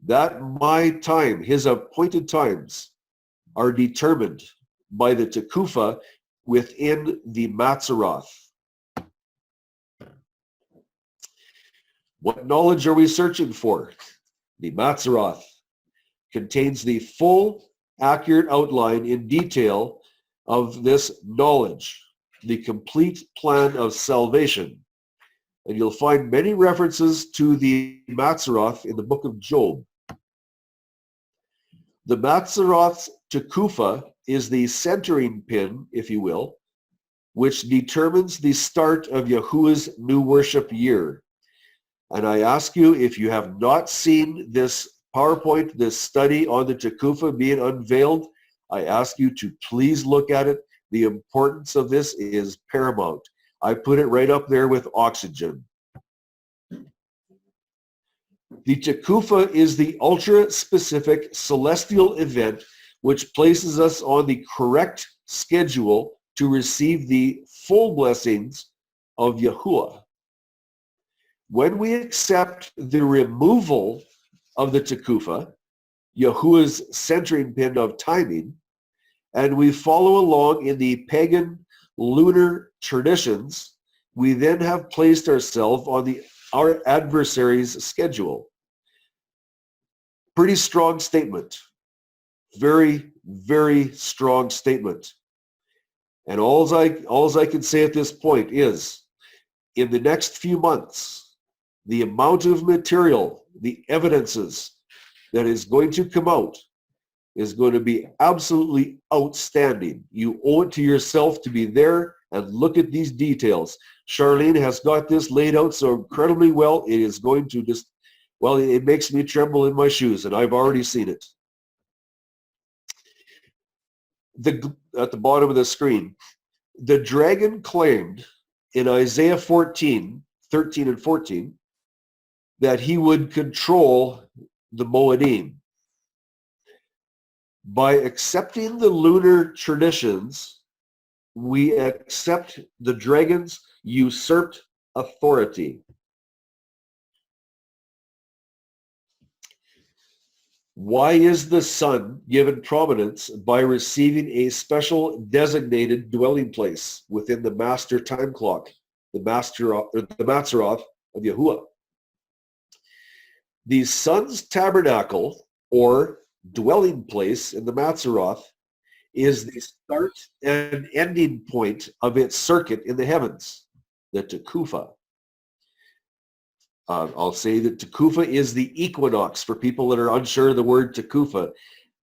that my time, his appointed times, are determined by the Tekufa within the Matzaroth. What knowledge are we searching for? The Matzaroth contains the full, accurate outline in detail of this knowledge, the complete plan of salvation. And you'll find many references to the Matzaroth in the book of Job. The Matzaroth's Tekufa is the centering pin, if you will, which determines the start of Yahuwah's new worship year. And I ask you, if you have not seen this PowerPoint, this study on the Tekufa being unveiled, I ask you to please look at it. The importance of this is paramount. I put it right up there with oxygen. The Tekufa is the ultra-specific celestial event which places us on the correct schedule to receive the full blessings of Yahuwah. When we accept the removal of the Tekufa, Yahuwah's centering pin of timing, and we follow along in the pagan lunar traditions, we then have placed ourselves on our adversary's schedule. Pretty strong statement. Very, very strong statement. And all I can say at this point is, in the next few months, the amount of material, the evidences that is going to come out is going to be absolutely outstanding. You owe it to yourself to be there and look at these details. Charlene has got this laid out so incredibly well. It is going to just, well, it makes me tremble in my shoes, and I've already seen it. At the bottom of the screen, the dragon claimed in Isaiah 13 and 14, that he would control the Moedim. By accepting the lunar traditions, we accept the dragon's usurped authority. Why is the sun given prominence by receiving a special designated dwelling place within the master time clock, the Matzaroth of Yahuwah? The sun's tabernacle, or dwelling place in the Matzaroth, is the start and ending point of its circuit in the heavens, the Tekufa. I'll say that Tekufa is the equinox for people that are unsure of the word Tekufa.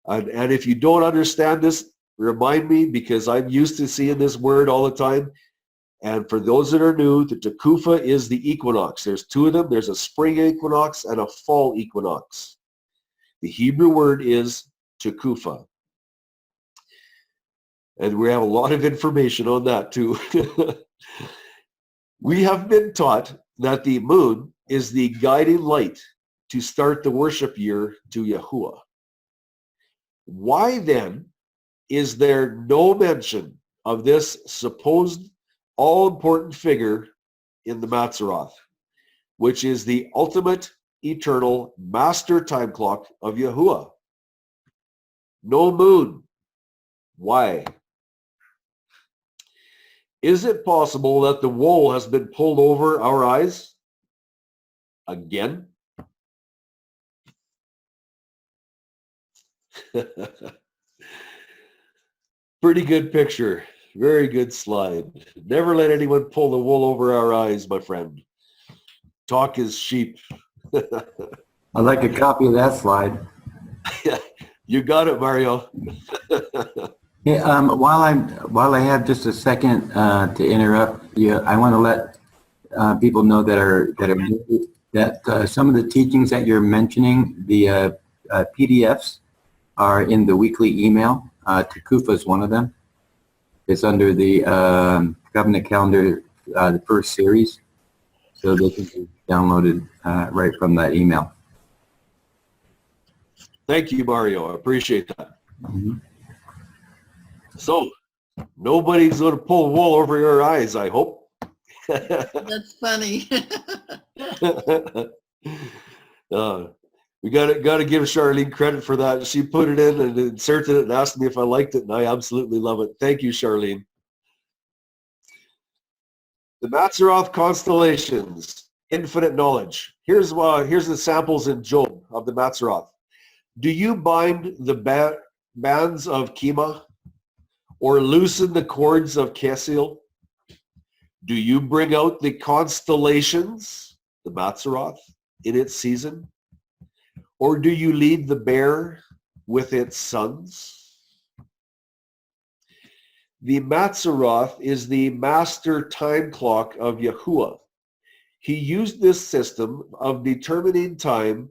And if you don't understand this, remind me, because I'm used to seeing this word all the time. And for those that are new, the Tekufa is the equinox. There's two of them. There's a spring equinox and a fall equinox. The Hebrew word is Tekufa. And we have a lot of information on that too. We have been taught that the moon is the guiding light to start the worship year to Yahuwah. Why then is there no mention of this supposed all-important figure in the Matzaroth, which is the ultimate, eternal master time clock of Yahuwah? No moon. Why? Is it possible that the wool has been pulled over our eyes? Again? Pretty good picture. Very good slide. Never let anyone pull the wool over our eyes, my friend. Talk is cheap. I'd like a copy of that slide. You got it, Mario. Yeah, while I have just a second to interrupt you, I want to let people know that some of the teachings that you're mentioning, the PDFs, are in the weekly email. Takufa is one of them. It's under the Covenant Calendar, the first series, so they can be downloaded right from that email. Thank you, Mario. I appreciate that. Mhm. So, nobody's going to pull wool over your eyes, I hope. That's funny. We got to give Charlene credit for that. She put it in and inserted it and asked me if I liked it, and I absolutely love it. Thank you, Charlene. The Mazzaroth constellations, infinite knowledge. Here's the samples in Job of the Mazzaroth. Do you bind the bands of Kima or loosen the cords of Kesiel? Do you bring out the constellations, the Mazzaroth, in its season? Or do you lead the bear with its sons? The Mazzaroth is the master time clock of Yahuwah. He used this system of determining time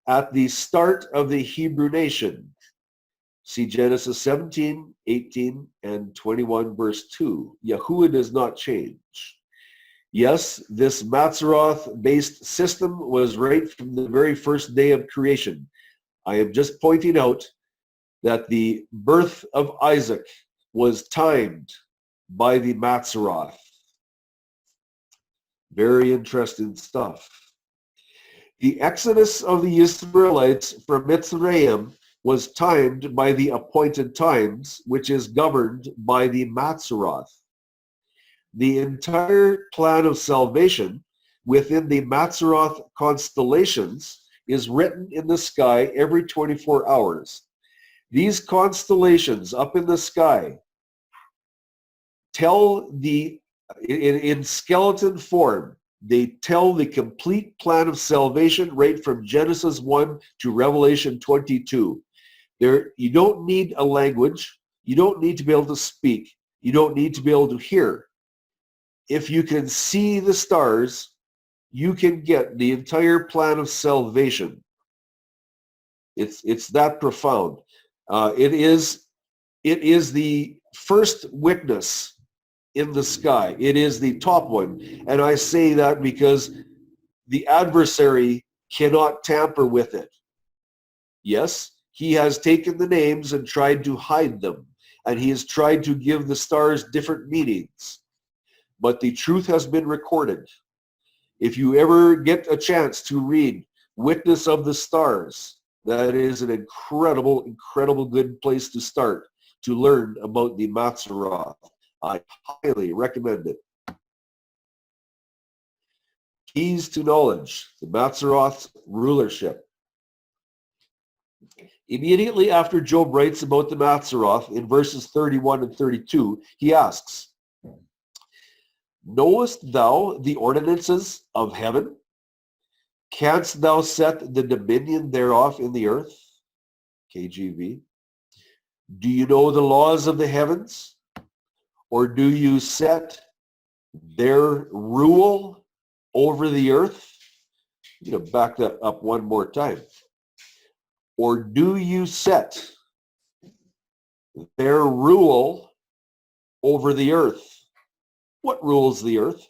at the start of the Hebrew nation. See Genesis 17, 18, and 21, verse 2. Yahuwah does not change. Yes, this Mazzaroth-based system was right from the very first day of creation. I am just pointing out that the birth of Isaac was timed by the Mazzaroth. Very interesting stuff. The exodus of the Israelites from Mitzrayim was timed by the appointed times, which is governed by the Mazzaroth. The entire plan of salvation within the Mazzaroth constellations is written in the sky every 24 hours. These constellations up in the sky tell in skeleton form, they tell the complete plan of salvation right from Genesis 1 to Revelation 22. You don't need a language. You don't need to be able to speak. You don't need to be able to hear. If you can see the stars, you can get the entire plan of salvation. It's that profound. It is the first witness in the sky. It is the top one. And I say that because the adversary cannot tamper with it. Yes, he has taken the names and tried to hide them. And he has tried to give the stars different meanings. But the truth has been recorded. If you ever get a chance to read Witness of the Stars, that is an incredible, incredible good place to start to learn about the Mazzaroth. I highly recommend it. Keys to knowledge, the Mazzaroth's rulership. Immediately after Job writes about the Mazzaroth in verses 31 and 32, he asks, knowest thou the ordinances of heaven? Canst thou set the dominion thereof in the earth? KJV. Do you know the laws of the heavens? Or do you set their rule over the earth? I'm going to back that up one more time. Or do you set their rule over the earth? What rules the earth?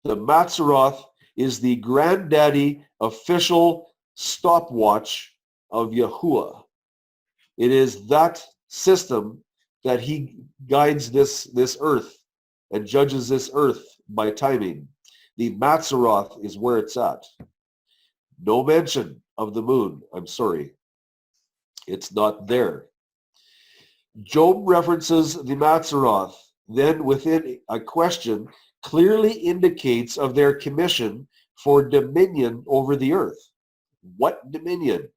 The Mazzaroth is the granddaddy official stopwatch of Yahuwah. It is that system that he guides this earth and judges this earth by timing. The Mazzaroth is where it's at. No mention of the moon. I'm sorry. It's not there. Job references the Mazzaroth, then within a question clearly indicates of their commission for dominion over the earth. What dominion?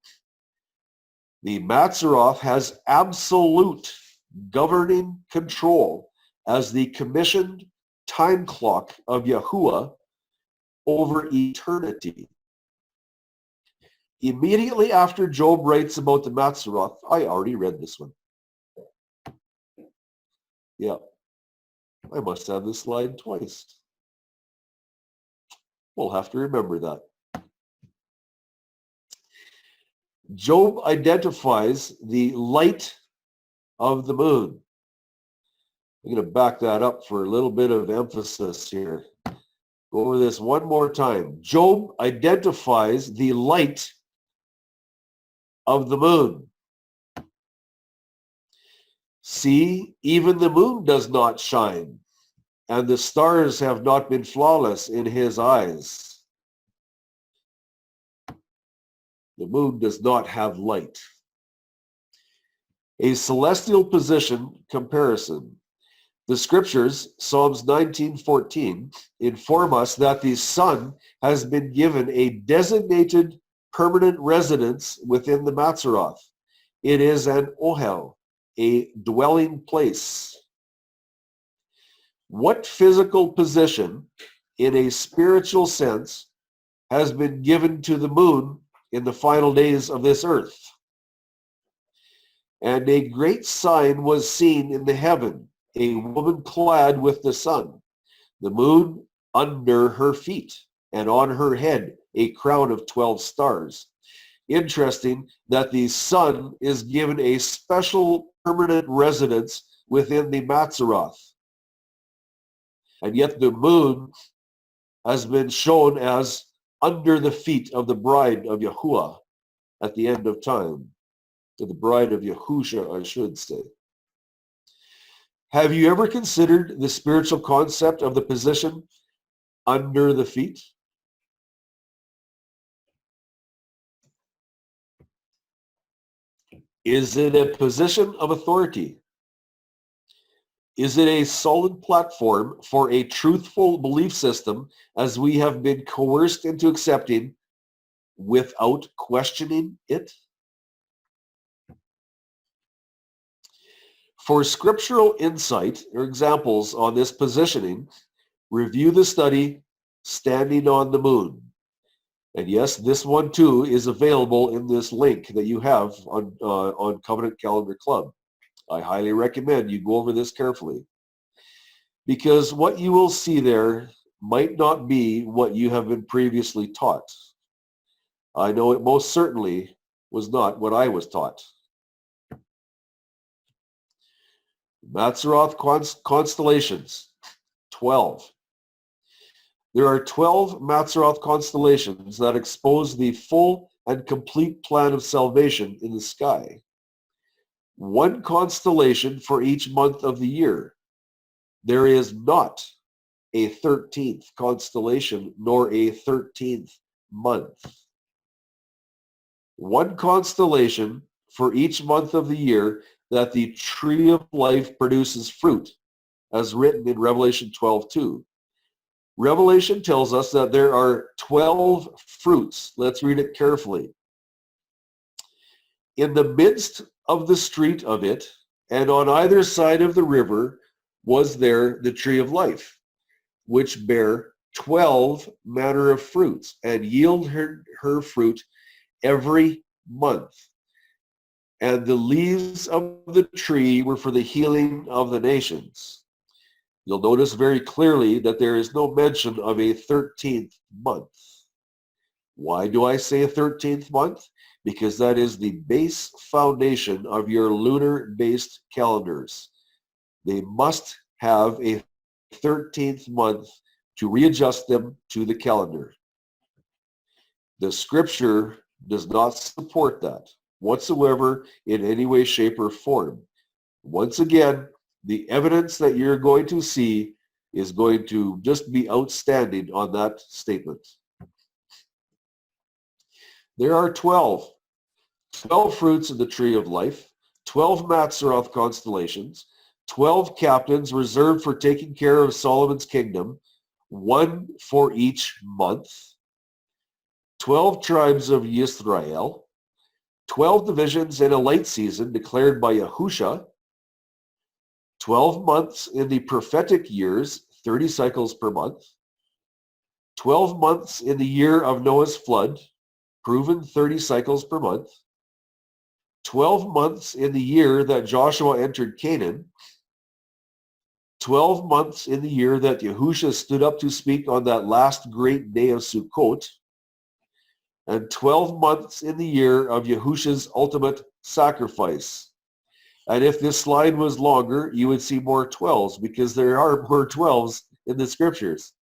The Mazzaroth has absolute governing control as the commissioned time clock of Yahuwah over eternity. Immediately after Job writes about the Mazzaroth, I already read this one. Yeah, I must have this slide twice. We'll have to remember that. Job identifies the light of the moon. I'm going to back that up for a little bit of emphasis here. Go over this one more time. Job identifies the light of the moon. See, even the moon does not shine, and the stars have not been flawless in his eyes. The moon does not have light. A celestial position comparison. The scriptures, Psalms 19:14, inform us that the sun has been given a designated permanent residence within the Mazzaroth. It is an ohel, a dwelling place. What physical position, in a spiritual sense, has been given to the moon in the final days of this earth? And a great sign was seen in the heaven, a woman clad with the sun, the moon under her feet, and on her head a crown of 12 stars. Interesting that the sun is given a special permanent residence within the Mazzaroth. And yet the moon has been shown as under the feet of the bride of Yahuwah at the end of time. To the bride of Yahusha, I should say. Have you ever considered the spiritual concept of the position under the feet? Is it a position of authority? Is it a solid platform for a truthful belief system as we have been coerced into accepting without questioning it? For scriptural insight or examples on this positioning, review the study Standing on the Moon. And yes, this one too is available in this link that you have on Covenant Calendar Club. I highly recommend you go over this carefully, because what you will see there might not be what you have been previously taught. I know it most certainly was not what I was taught. Mazzaroth constellations, 12. There are 12 Mazzaroth constellations that expose the full and complete plan of salvation in the sky. One constellation for each month of the year. There is not a 13th constellation nor a 13th month. One constellation for each month of the year that the tree of life produces fruit, as written in Revelation 12:2. Revelation tells us that there are 12 fruits. Let's read it carefully. In the midst of the street of it, and on either side of the river, was there the tree of life, which bare 12 manner of fruits, and yield her fruit every month. And the leaves of the tree were for the healing of the nations. You'll notice very clearly that there is no mention of a 13th month. Why do I say a 13th month? Because that is the base foundation of your lunar-based calendars. They must have a 13th month to readjust them to the calendar. The scripture does not support that whatsoever in any way, shape, or form. Once again, the evidence that you're going to see is going to just be outstanding on that statement. There are 12 fruits of the tree of life, 12 Mazzaroth constellations, 12 captains reserved for taking care of Solomon's kingdom, one for each month, 12 tribes of Yisrael, 12 divisions in a light season declared by Yahusha, 12 months in the prophetic years, 30 cycles per month, 12 months in the year of Noah's flood, proven 30 cycles per month. 12 months in the year that Joshua entered Canaan. 12 months in the year that Yahusha stood up to speak on that last great day of Sukkot. And 12 months in the year of Yahusha's ultimate sacrifice. And if this slide was longer, you would see more 12s, because there are more 12s in the scriptures.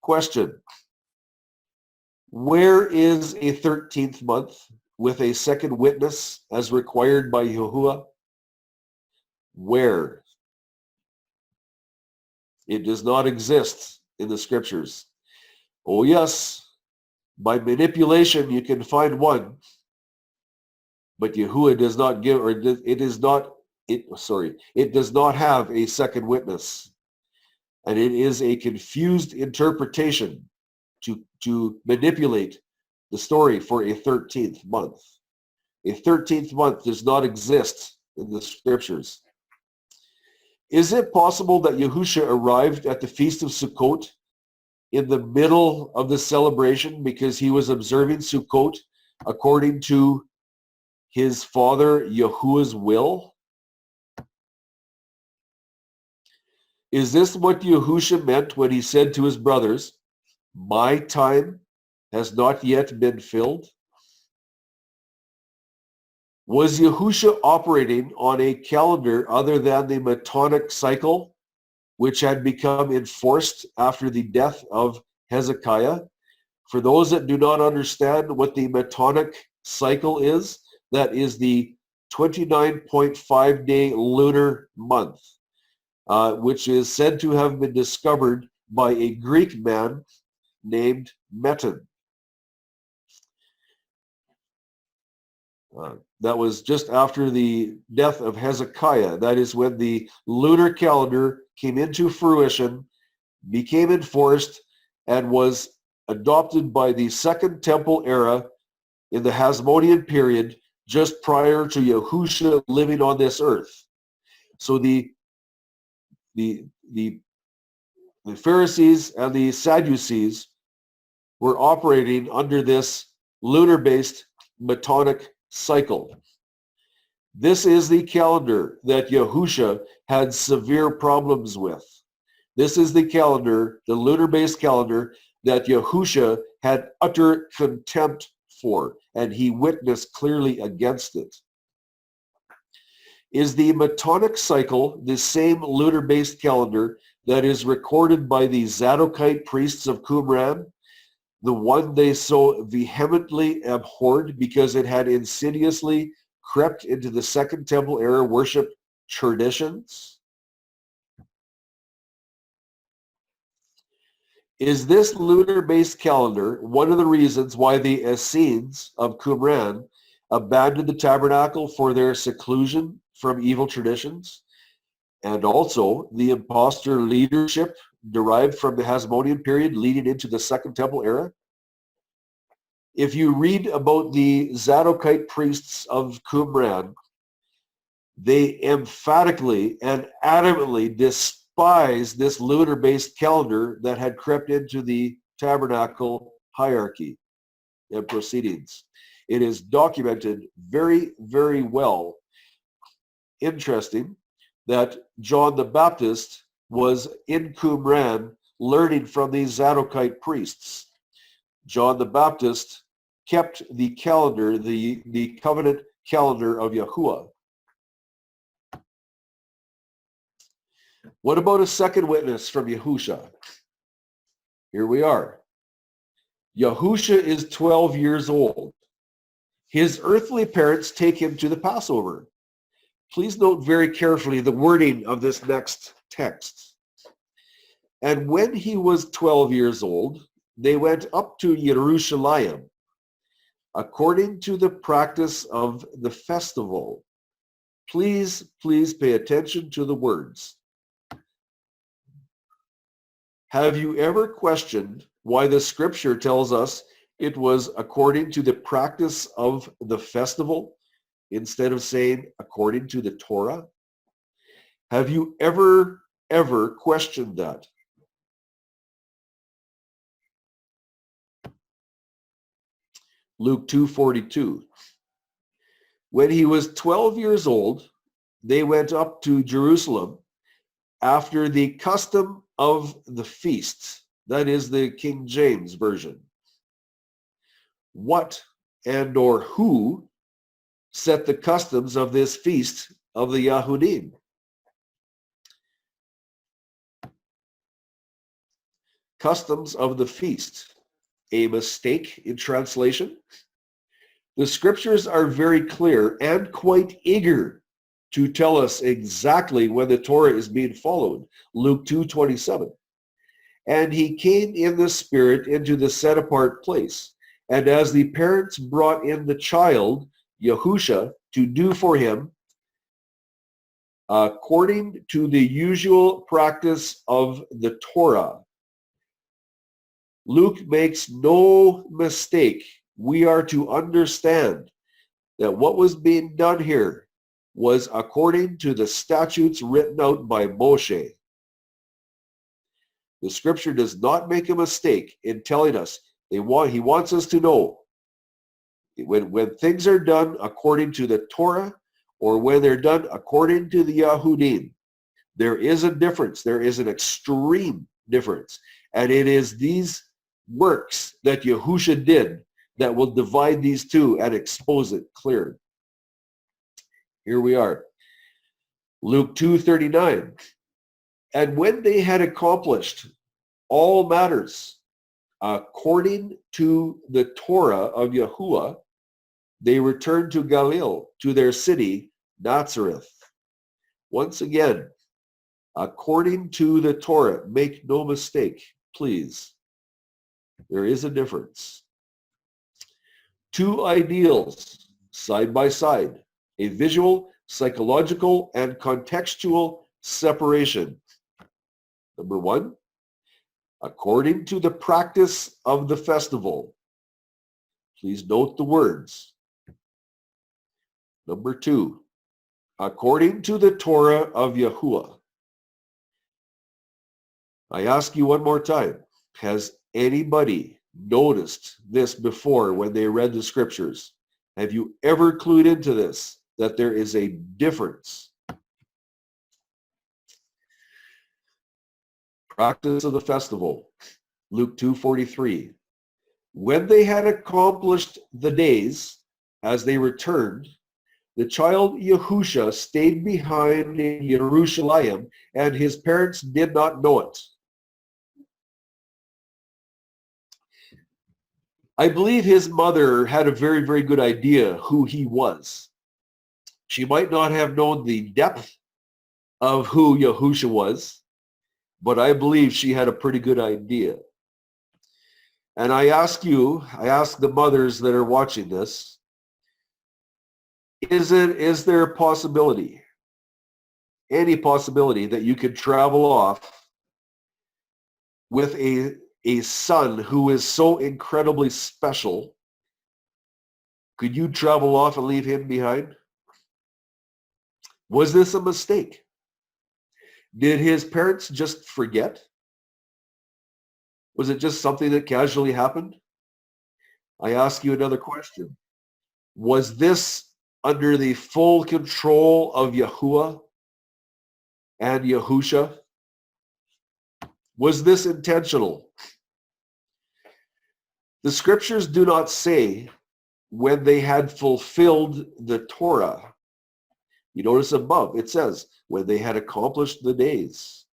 Question. Where is a 13th month with a second witness as required by Yahuwah? Where? It does not exist in the scriptures. Oh yes, by manipulation you can find one, but Yahuwah does not give, or it does not have a second witness. And it is a confused interpretation to manipulate the story for a 13th month. A 13th month does not exist in the scriptures. Is it possible that Yahusha arrived at the Feast of Sukkot in the middle of the celebration because he was observing Sukkot according to his father Yahuwah's will? Is this what Yahusha meant when he said to his brothers, "My time has not yet been filled"? Was Yahusha operating on a calendar other than the Metonic cycle, which had become enforced after the death of Hezekiah? For those that do not understand what the Metonic cycle is, that is the 29.5-day lunar month, which is said to have been discovered by a Greek man named Meton. That was just after the death of Hezekiah. That is when the lunar calendar came into fruition, became enforced, and was adopted by the Second Temple era in the Hasmonean period, just prior to Yahusha living on this earth. So the Pharisees and the Sadducees were operating under this lunar-based Metonic cycle. This is the calendar that Yahusha had severe problems with. This is the calendar, the lunar-based calendar, that Yahusha had utter contempt for, and he witnessed clearly against it. Is the Metonic cycle the same lunar-based calendar that is recorded by the Zadokite priests of Qumran, the one they so vehemently abhorred because it had insidiously crept into the Second Temple era worship traditions? Is this lunar-based calendar one of the reasons why the Essenes of Qumran abandoned the tabernacle for their seclusion from evil traditions, and also the impostor leadership derived from the Hasmonean period leading into the Second Temple era? If you read about the Zadokite priests of Qumran, they emphatically and adamantly despise this lunar-based calendar that had crept into the tabernacle hierarchy and proceedings. It is documented very, very well. Interesting that John the Baptist was in Qumran learning from these Zadokite priests. John the Baptist kept the calendar, the covenant calendar of Yahuwah. What about a second witness from Yahusha? Here we are. Yahusha is 12 years old. His earthly parents take him to the Passover. Please note very carefully the wording of this next text. And when he was 12 years old, they went up to Jerusalem, according to the practice of the festival. Please pay attention to the words. Have you ever questioned why the scripture tells us it was according to the practice of the festival instead of saying according to the Torah? Have you ever questioned that? Luke 2:42. When he was 12 years old, they went up to Jerusalem after the custom of the feast. That is the King James Version. What and or who set the customs of this feast of the Yahudim? Customs of the feast. A mistake in translation? The scriptures are very clear and quite eager to tell us exactly when the Torah is being followed. Luke 2:27. And he came in the Spirit into the set-apart place. And as the parents brought in the child, Yahusha, to do for him, according to the usual practice of the Torah. Luke makes no mistake. We are to understand that what was being done here was according to the statutes written out by Moshe. The scripture does not make a mistake in telling us. He wants us to know when things are done according to the Torah or when they're done according to the Yahudim, there is a difference. There is an extreme difference. And it is these works that Yahusha did that will divide these two and expose it clear. Here we are. Luke 2:39. And when they had accomplished all matters according to the Torah of Yahuwah, they returned to Galilee, to their city, Nazareth. Once again, according to the Torah, make no mistake, please. There is a difference. Two ideals side by side, a visual, psychological, and contextual separation. Number one, according to the practice of the festival. Please note the words. Number two, according to the Torah of Yahuwah. I ask you one more time, has anybody noticed this before when they read the scriptures? Have you ever clued into this, that there is a difference? Practice of the festival, Luke 2:43. When they had accomplished the days, as they returned, the child Yahusha stayed behind in Jerusalem, and his parents did not know it. I believe his mother had a very, very good idea who he was. She might not have known the depth of who Yahusha was, but I believe she had a pretty good idea. And I ask the mothers that are watching this, is there a possibility, any possibility that you could travel off with a son who is so incredibly special? Could you travel off and leave him behind? Was this a mistake? Did his parents just forget? Was it just something that casually happened? I ask you another question. Was this under the full control of Yahuwah and Yahusha? Was this intentional? The scriptures do not say when they had fulfilled the Torah. You notice above, it says, when they had accomplished the days.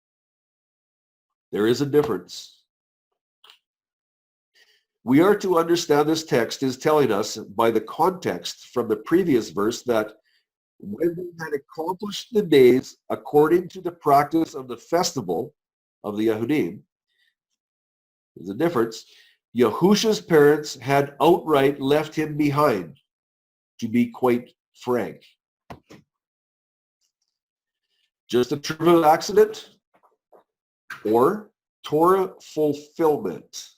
There is a difference. We are to understand this text is telling us by the context from the previous verse that when they had accomplished the days according to the practice of the festival of the Yahudim, there's a difference. Yahusha's parents had outright left him behind, to be quite frank. Just a trivial accident or Torah fulfillment.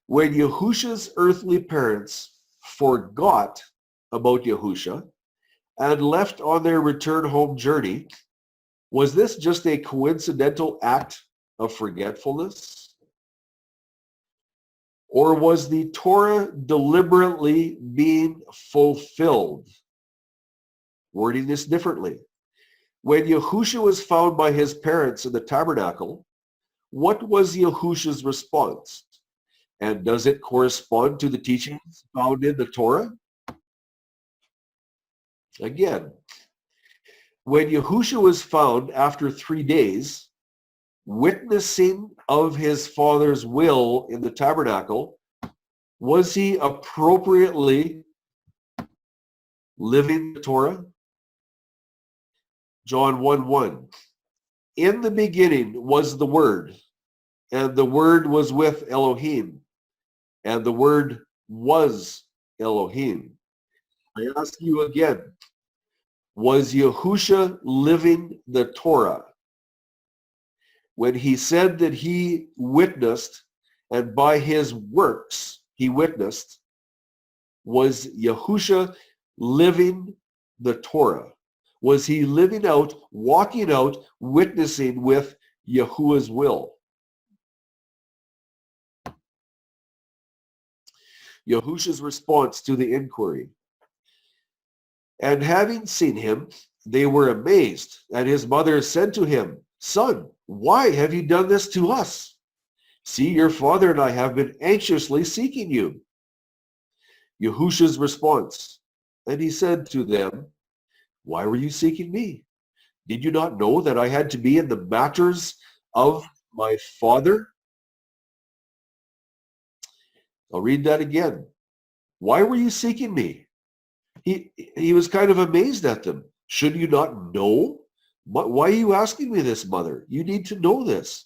When Yahusha's earthly parents forgot about Yahusha and left on their return home journey, was this just a coincidental act of forgetfulness? Or was the Torah deliberately being fulfilled? Wording this differently. When Yahusha was found by his parents in the tabernacle, what was Yahusha's response? And does it correspond to the teachings found in the Torah? Again, when Yahusha was found after 3 days, witnessing of his Father's will in the tabernacle, was he appropriately living the Torah? John 1:1. In the beginning was the Word, and the Word was with Elohim, and the Word was Elohim. I ask you again, was Yahusha living the Torah? When he said that he witnessed, and by his works he witnessed, was Yahusha living the Torah? Was he living out, walking out, witnessing with Yahuwah's will? Yahusha's response to the inquiry. And having seen him, they were amazed. And his mother said to him, Son, why have you done this to us? See, your father and I have been anxiously seeking you. Yahusha's response. And he said to them, Why were you seeking me? Did you not know that I had to be in the matters of my Father? I'll read that again. Why were you seeking me? He was kind of amazed at them. Should you not know? Why are you asking me this, mother? You need to know this.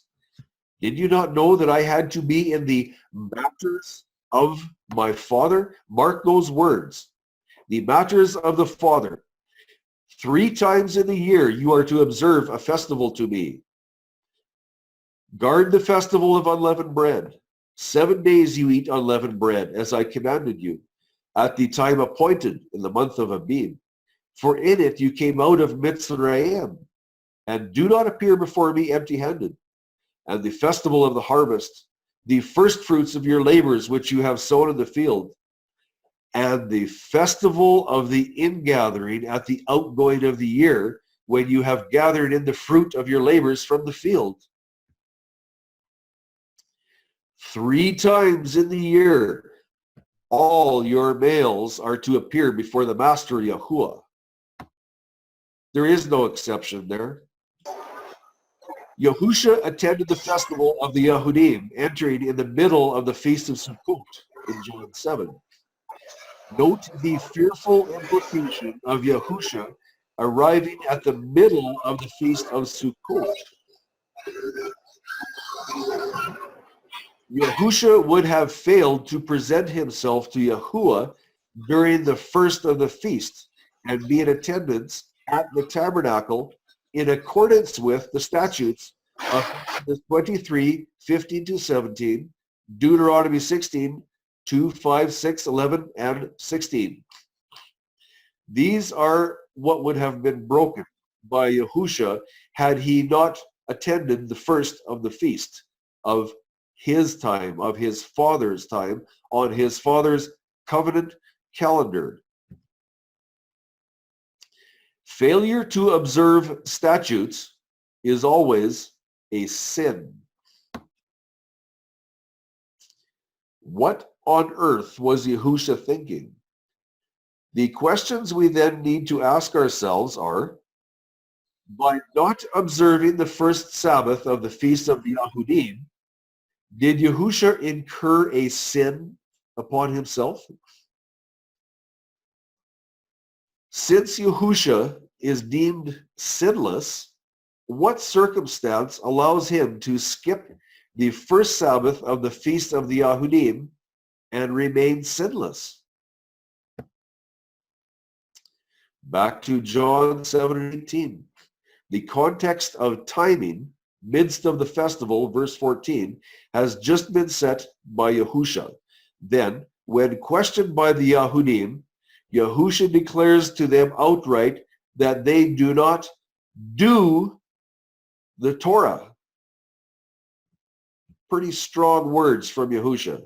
Did you not know that I had to be in the matters of my Father? Mark those words. The matters of the Father. 3 times in the year you are to observe a festival to me. Guard the festival of unleavened bread. 7 days you eat unleavened bread, as I commanded you, at the time appointed in the month of Abib. For in it you came out of Mitzrayim, and do not appear before me empty-handed. And the festival of the harvest, the first fruits of your labors which you have sown in the field, and the festival of the ingathering at the outgoing of the year, when you have gathered in the fruit of your labors from the field. 3 times in the year, all your males are to appear before the Master Yahuwah. There is no exception there. Yahusha attended the festival of the Yahudim, entering in the middle of the Feast of Sukkot in John 7. Note the fearful implication of Yahusha arriving at the middle of the Feast of Sukkot. Yahusha would have failed to present himself to Yahuwah during the first of the feast and be in attendance at the tabernacle in accordance with the statutes of Exodus 23, 15-17, Deuteronomy 16, 2, 5, 6, 11, and 16. These are what would have been broken by Yahusha had he not attended the first of the feast of his time, of his father's time, on his father's covenant calendar. Failure to observe statutes is always a sin. What on earth was Yahusha thinking? The questions we then need to ask ourselves are, by not observing the first Sabbath of the Feast of the Yahudim, did Yahusha incur a sin upon himself? Since Yahusha is deemed sinless, what circumstance allows him to skip the first Sabbath of the Feast of the Yahudim and remain sinless? Back to John 7:18. The context of timing, midst of the festival, verse 14, has just been set by Yahusha. Then, when questioned by the Yahudim, Yahusha declares to them outright that they do not do the Torah. Pretty strong words from Yahusha.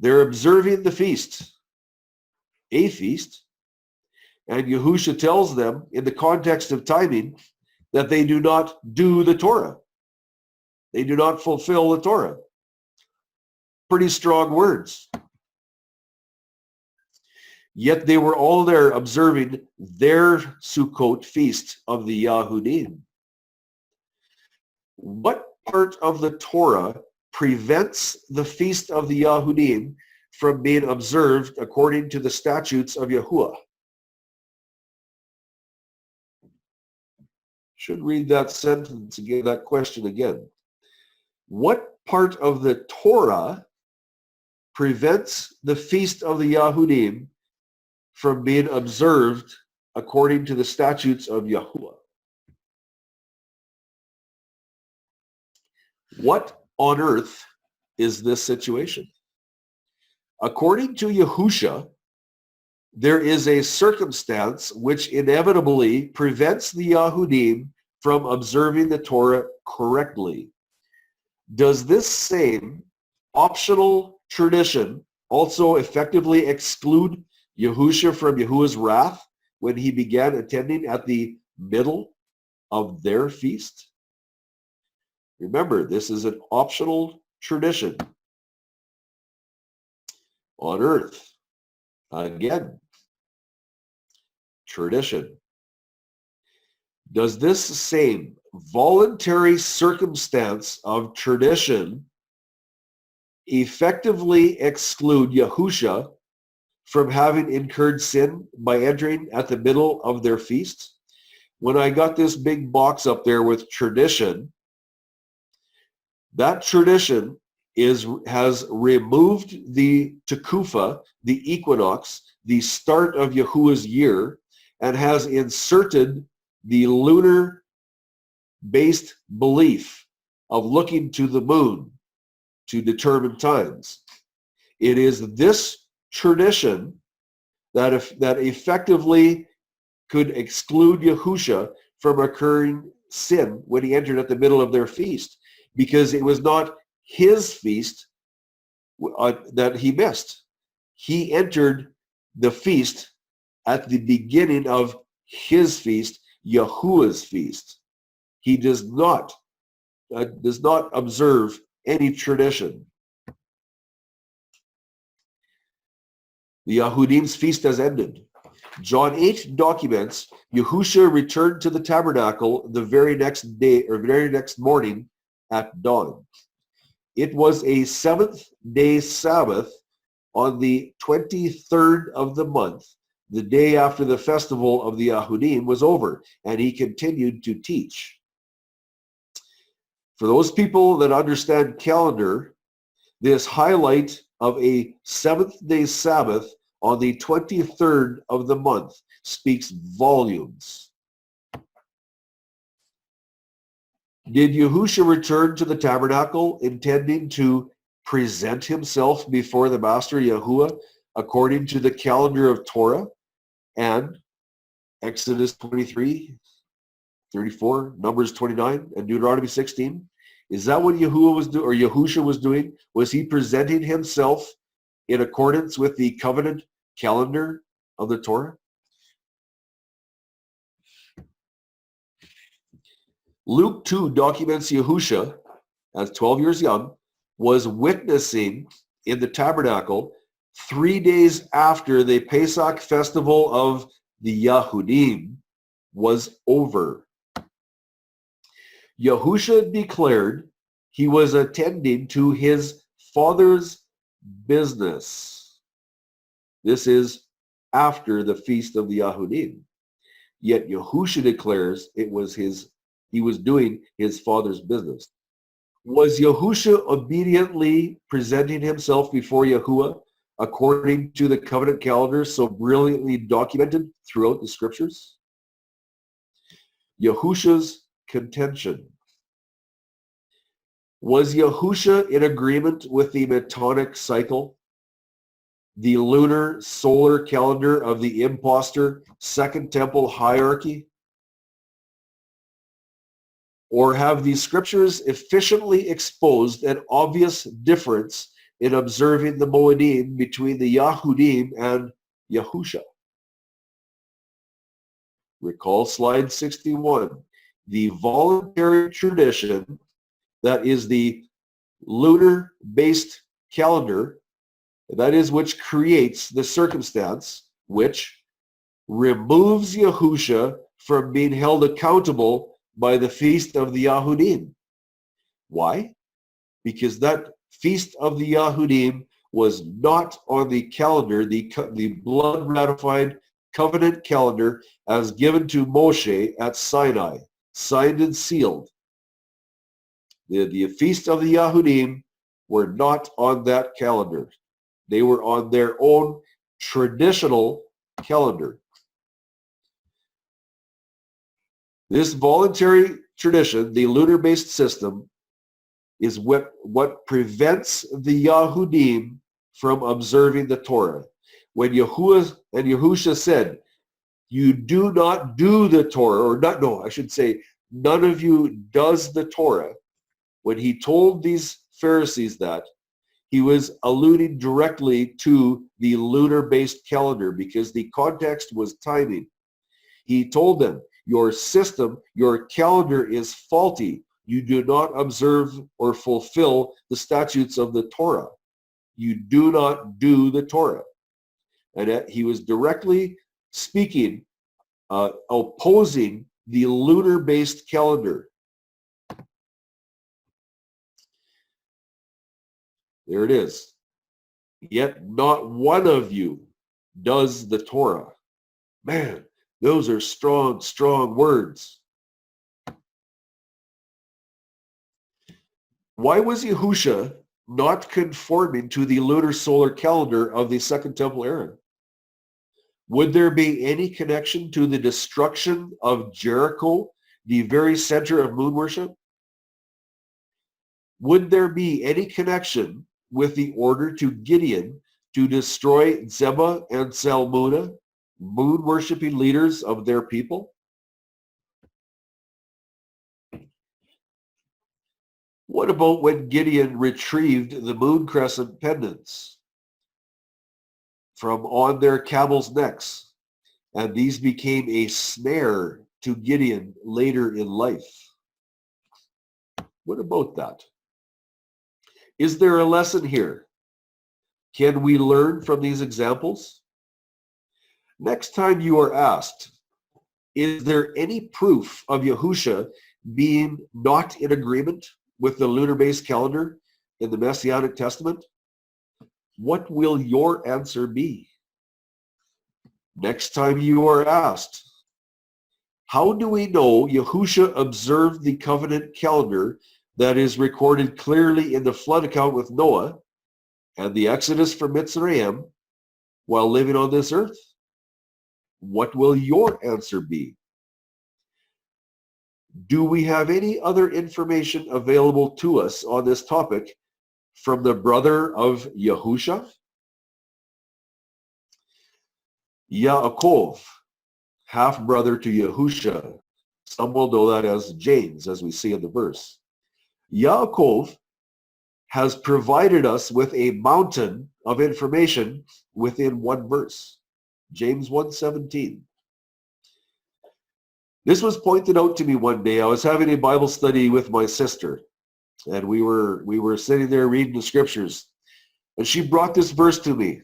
They're observing the feast, a feast, and Yahusha tells them in the context of timing that they do not do the Torah. They do not fulfill the Torah. Pretty strong words. Yet they were all there observing their Sukkot feast of the Yahudim. What part of the Torah prevents the feast of the Yahudim from being observed according to the statutes of Yahuwah? Should read that sentence again, that question again. What part of the Torah prevents the feast of the Yahudim from being observed according to the statutes of Yahuwah? What on earth is this situation? According to Yahusha, there is a circumstance which inevitably prevents the Yahudim from observing the Torah correctly. Does this same optional tradition also effectively exclude Yahusha from Yahuwah's wrath when he began attending at the middle of their feast? Remember, this is an optional tradition on earth. Again, tradition. Does this same voluntary circumstance of tradition effectively exclude Yahusha from having incurred sin by entering at the middle of their feast? When I got this big box up there with tradition, that tradition has removed the Tekufa, the equinox, the start of Yahuwah's year, and has inserted the lunar-based belief of looking to the moon to determine times. It is this tradition that effectively could exclude Yahusha from occurring sin when he entered at the middle of their feast, because it was not his feast that he missed. He entered the feast at the beginning of his feast, Yahuwah's feast. He does not observe any tradition. The Yahudim's feast has ended. John 8 documents Yahusha returned to the tabernacle the very next day or very next morning at dawn. It was a seventh-day Sabbath on the 23rd of the month, the day after the festival of the Yahudim was over, and he continued to teach. For those people that understand calendar, this highlight of a seventh-day Sabbath on the 23rd of the month speaks volumes. Did Yahusha return to the tabernacle intending to present himself before the Master Yahuwah according to the calendar of Torah and Exodus 23, 34, Numbers 29, and Deuteronomy 16? Is that what Yahuwah was doing, or Yahusha was doing? Was he presenting himself in accordance with the covenant calendar of the Torah? Luke 2 documents Yahusha, as 12 years young, was witnessing in the tabernacle 3 days after the Pesach festival of the Yahudim was over. Yahusha declared he was attending to his Father's business. This is after the feast of the Yahudim. Yet Yahusha declares he was doing his Father's business. Was Yahusha obediently presenting himself before Yahuwah according to the covenant calendar so brilliantly documented throughout the scriptures? Yahusha's contention. Was Yahusha in agreement with the Metonic cycle, the lunar solar calendar of the impostor Second Temple hierarchy? Or have the scriptures efficiently exposed an obvious difference in observing the Moedim between the Yahudim and Yahusha. Recall slide 61. The voluntary tradition, that is the lunar-based calendar, that is which creates the circumstance which removes Yahusha from being held accountable by the feast of the Yahudim. Why? Because that feast of the Yahudim was not on the calendar, the blood-ratified covenant calendar as given to Moshe at Sinai, signed and sealed. The feast of the Yahudim were not on that calendar. They were on their own traditional calendar. This voluntary tradition, the lunar-based system, is what prevents the Yahudim from observing the Torah. When Yahuwah and Yahusha said, you do not do the Torah, or not, no, I should say, none of you does the Torah. When he told these Pharisees that, he was alluding directly to the lunar-based calendar because the context was timing. He told them, your system, your calendar is faulty. You do not observe or fulfill the statutes of the Torah. You do not do the Torah. And he was directly speaking, opposing the lunar-based calendar. There it is. Yet not one of you does the Torah. Man, those are strong, strong words. Why was Yahusha not conforming to the lunar solar calendar of the Second Temple era? Would there be any connection to the destruction of Jericho, the very center of moon worship? Would there be any connection with the order to Gideon to destroy Zebah and Salmunna, moon worshiping leaders of their people? What about when Gideon retrieved the moon crescent pendants from on their camels' necks, and these became a snare to Gideon later in life? What about that? Is there a lesson here? Can we learn from these examples? Next time you are asked, is there any proof of Yahusha being not in agreement with the lunar-based calendar in the Messianic Testament? What will your answer be? Next time you are asked, how do we know Yahusha observed the covenant calendar that is recorded clearly in the flood account with Noah and the Exodus from Mitzrayim while living on this earth? What will your answer be? Do we have any other information available to us on this topic from the brother of Yahusha? Yaakov, half-brother to Yahusha. Some will know that as James, as we see in the verse. Yaakov has provided us with a mountain of information within one verse. James 1:17. This was pointed out to me one day. I was having a Bible study with my sister, and we were sitting there reading the scriptures, and she brought this verse to me.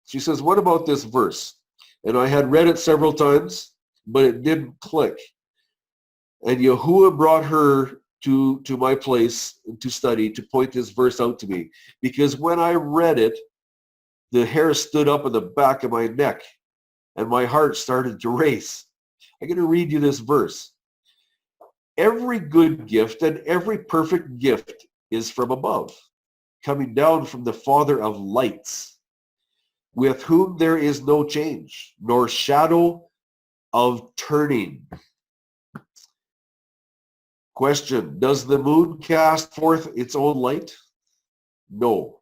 She says, what about this verse? And I had read it several times, but it didn't click. And Yahuwah brought her to my place to study, to point this verse out to me. Because when I read it, the hair stood up on the back of my neck, and my heart started to race. I'm going to read you this verse. Every good gift and every perfect gift is from above, coming down from the Father of lights, with whom there is no change, nor shadow of turning. Question, does the moon cast forth its own light? No.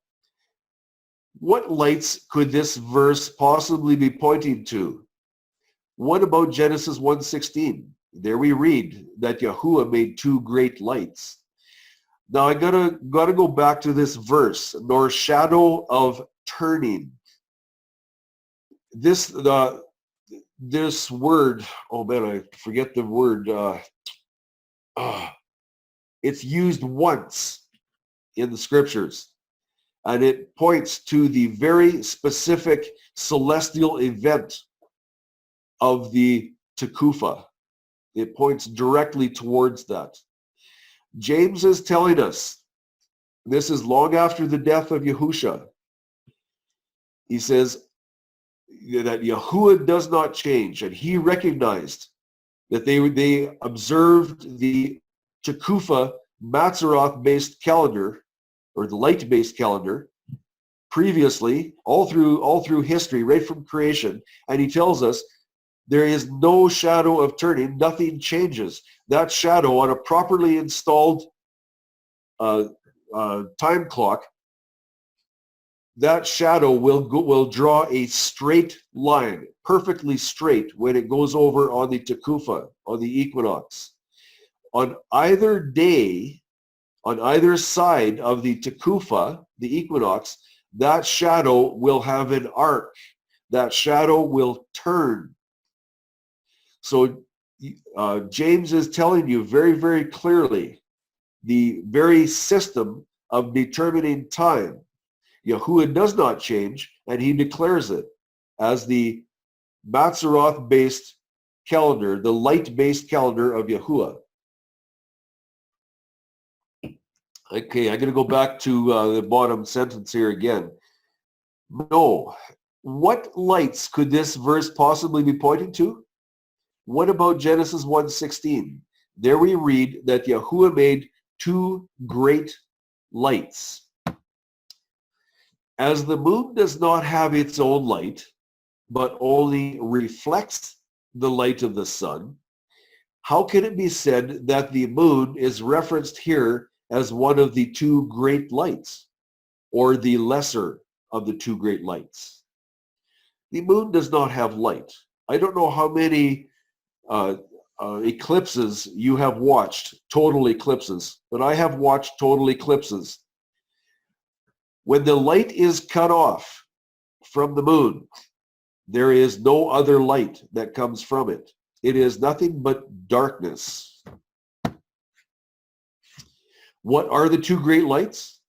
What lights could this verse possibly be pointing to? What about Genesis 1:16? There we read that Yahuwah made two great lights. Now I gotta go back to this verse, nor shadow of turning. This word, oh man, I forget the word. It's used once in the scriptures, and it points to the very specific celestial event of the Tekufa. It points directly towards that. James is telling us, this is long after the death of Yahusha. He says that Yahuwah does not change, and he recognized that they observed the Tekufa Mazzaroth-based calendar, or the light-based calendar, previously, all through history, right from creation, and he tells us there is no shadow of turning, nothing changes. That shadow on a properly installed time clock, that shadow will draw a straight line, perfectly straight, when it goes over on the Tekufa, on the equinox. On either day, on either side of the Tekufa, the equinox, that shadow will have an arc. That shadow will turn. So James is telling you very, very clearly the very system of determining time. Yahuwah does not change, and he declares it as the Mazzaroth-based calendar, the light-based calendar of Yahuwah. Okay, I'm going to go back to the bottom sentence here again. No. What lights could this verse possibly be pointing to? What about Genesis 1:16? There we read that Yahuwah made two great lights. As the moon does not have its own light, but only reflects the light of the sun, how can it be said that the moon is referenced here as one of the two great lights, or the lesser of the two great lights? The moon does not have light. I don't know how many eclipses you have watched, total eclipses, but I have watched total eclipses. When the light is cut off from the moon, there is no other light that comes from it. It is nothing but darkness. What are the two great lights?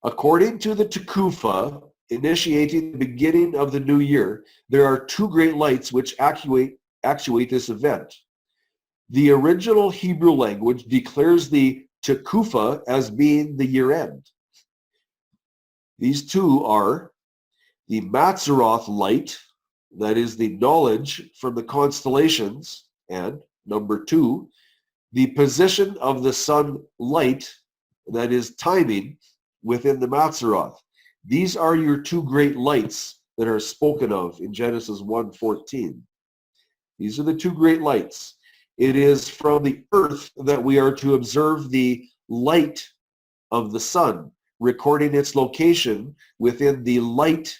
According to the Tekufa, initiating the beginning of the new year, there are two great lights which actuate this event. The original Hebrew language declares the Tekufa as being the year end. These two are the Mazzaroth light, that is the knowledge from the constellations, and number two, the position of the sun light, that is timing, within the Mazzaroth. These are your two great lights that are spoken of in Genesis 1:14. These are the two great lights. It is from the earth that we are to observe the light of the sun, recording its location within the light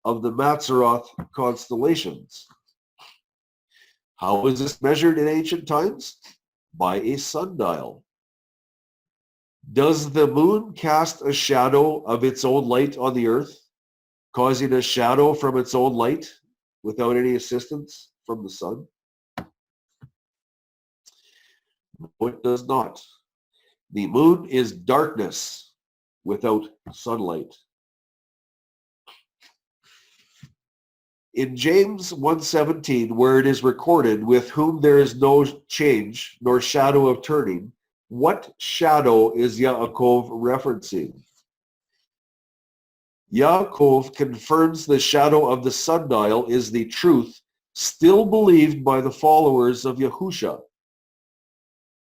of the Mazzaroth constellations. How was this measured in ancient times? By a sundial. Does the moon cast a shadow of its own light on the earth, causing a shadow from its own light without any assistance from the sun? No, it does not. The moon is darkness without sunlight. In James 1:17, where it is recorded, with whom there is no change nor shadow of turning, what shadow is Yaakov referencing? Yaakov confirms the shadow of the sundial is the truth still believed by the followers of Yahusha.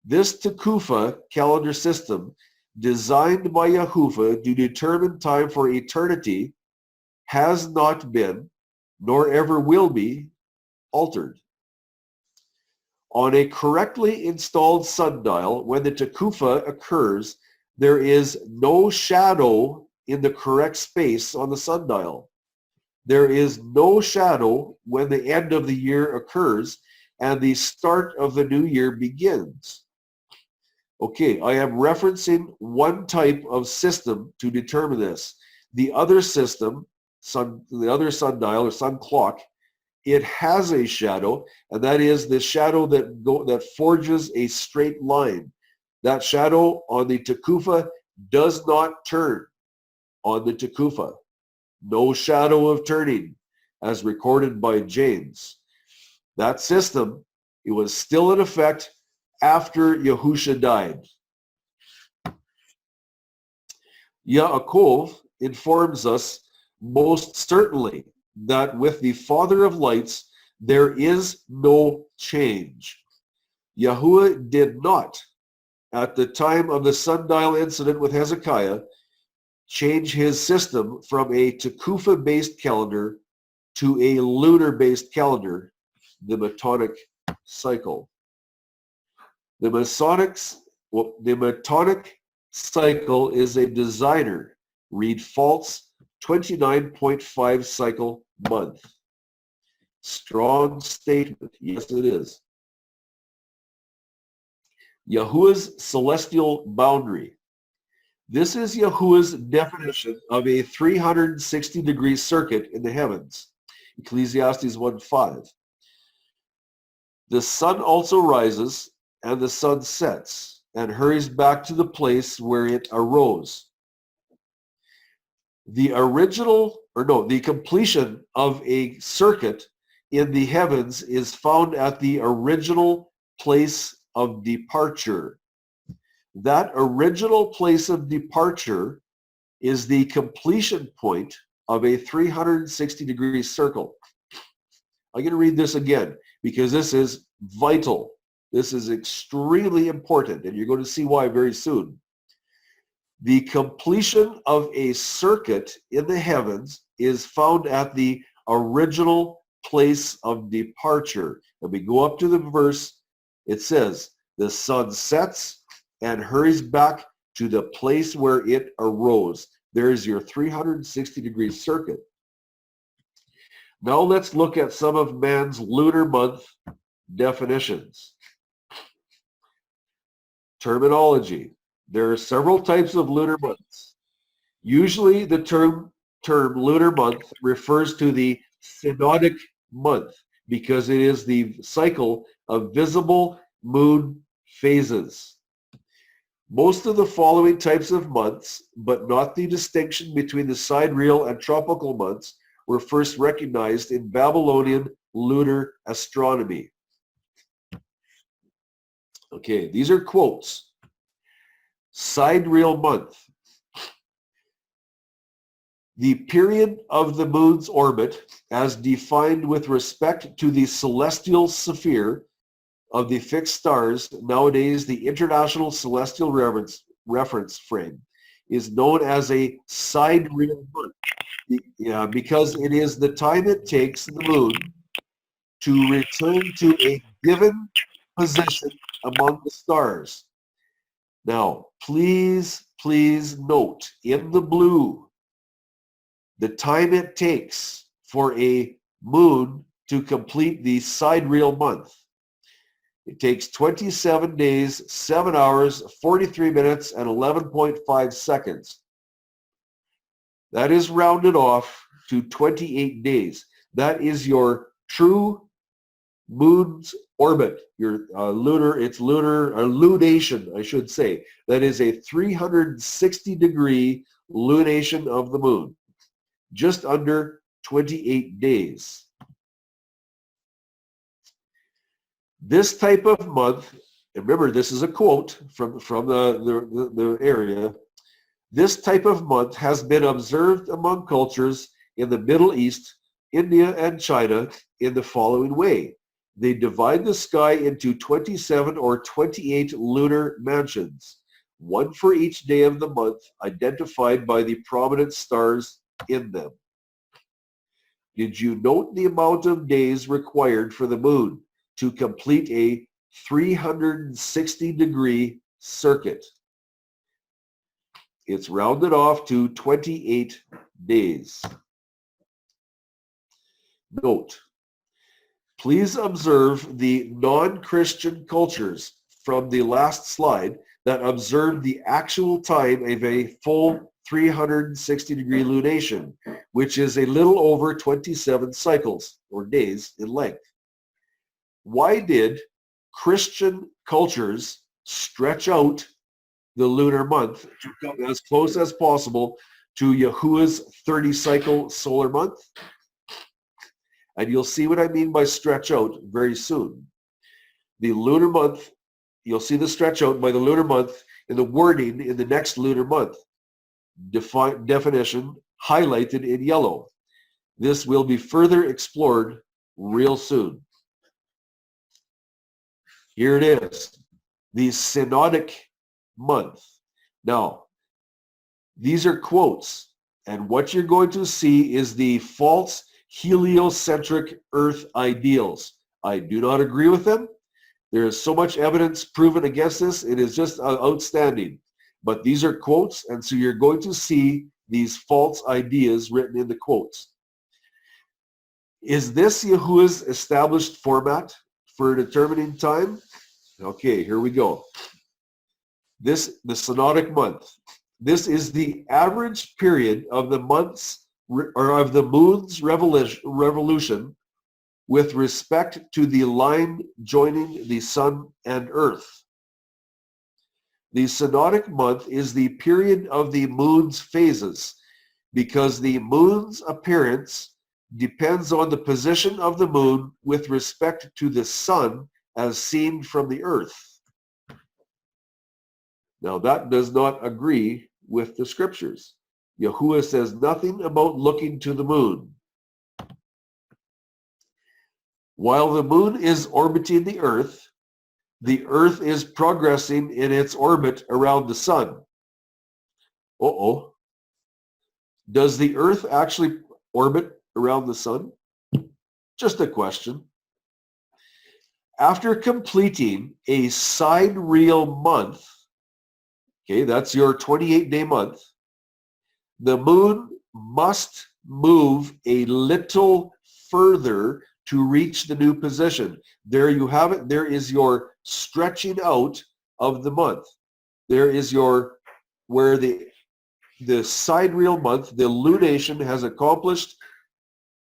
This Tekufa calendar system, designed by Yahuwah to determine time for eternity, has not been, nor ever will be, altered. On a correctly installed sundial, when the Tekufa occurs, there is no shadow in the correct space on the sundial. There is no shadow when the end of the year occurs and the start of the new year begins. Okay, I am referencing one type of system to determine this. The other system, the other sundial or sun clock, it has a shadow, and that is the shadow that forges a straight line. That shadow on the Takufa does not turn on the Takufa. No shadow of turning, as recorded by James. That system, it was still in effect after Yahusha died. Yaakov informs us most certainly that with the Father of lights, there is no change. Yahuwah did not, at the time of the sundial incident with Hezekiah, change his system from a Takufa-based calendar to a lunar-based calendar, the Metonic cycle. The Metonic cycle is a designer, read false, 29.5 cycle month. Strong statement. Yes, it is. Yahuwah's celestial boundary. This is Yahuwah's definition of a 360-degree circuit in the heavens. Ecclesiastes 1:5. The sun also rises and the sun sets and hurries back to the place where it arose. The completion of a circuit in the heavens is found at the original place of departure. That original place of departure is the completion point of a 360-degree circle. I'm going to read this again because this is vital. This is extremely important, and you're going to see why very soon. The completion of a circuit in the heavens is found at the original place of departure. And we go up to the verse, it says, the sun sets and hurries back to the place where it arose. There's your 360-degree circuit. Now let's look at some of man's lunar month definitions. Terminology. There are several types of lunar months. Usually the term lunar month refers to the synodic month because it is the cycle of visible moon phases. Most of the following types of months, but not the distinction between the sidereal and tropical months, were first recognized in Babylonian lunar astronomy. Okay, these are quotes. Sidereal month. The period of the moon's orbit as defined with respect to the celestial sphere of the fixed stars, nowadays the International Celestial Reference Frame, is known as a sidereal month. Because it is the time it takes the moon to return to a given position among the stars. Now, please note in the blue the time it takes for a moon to complete the sidereal month. It takes 27 days, 7 hours, 43 minutes, and 11.5 seconds. That is rounded off to 28 days. That is your true moon's orbit, your lunation, I should say. That is a 360-degree lunation of the moon, just under 28 days. This type of month, and remember this is a quote from the area, this type of month has been observed among cultures in the Middle East, India, and China in the following way. They divide the sky into 27 or 28 lunar mansions, one for each day of the month, identified by the prominent stars in them. Did you note the amount of days required for the moon to complete a 360-degree circuit? It's rounded off to 28 days. Note, please observe the non-Christian cultures from the last slide that observed the actual time of a full 360-degree lunation, which is a little over 27 cycles or days in length. Why did Christian cultures stretch out the lunar month to come as close as possible to Yahuwah's 30-cycle solar month? And you'll see what I mean by stretch out very soon. The lunar month, you'll see the stretch out by the lunar month in the wording in the next lunar month. Definition highlighted in yellow. This will be further explored real soon. Here it is, the synodic month. Now, these are quotes, and what you're going to see is the false heliocentric Earth ideals. I do not agree with them. There is so much evidence proven against this. It is just outstanding. But these are quotes, and so you're going to see these false ideas written in the quotes. Is this Yahuwah's established format for determining time? Okay, here we go. The synodic month. This is the average period of the months or of the moon's revolution with respect to the line joining the sun and earth. The synodic month is the period of the moon's phases because the moon's appearance depends on the position of the moon with respect to the sun as seen from the earth. Now that does not agree with the scriptures. Yahuwah says nothing about looking to the moon. While the moon is orbiting the earth is progressing in its orbit around the sun. Uh-oh. Does the earth actually orbit around the sun? Just a question. After completing a sidereal month, okay, that's your 28-day month, the moon must move a little further to reach the new position. There you have it. There is your stretching out of the month. There is your, where the sidereal month, the lunation has accomplished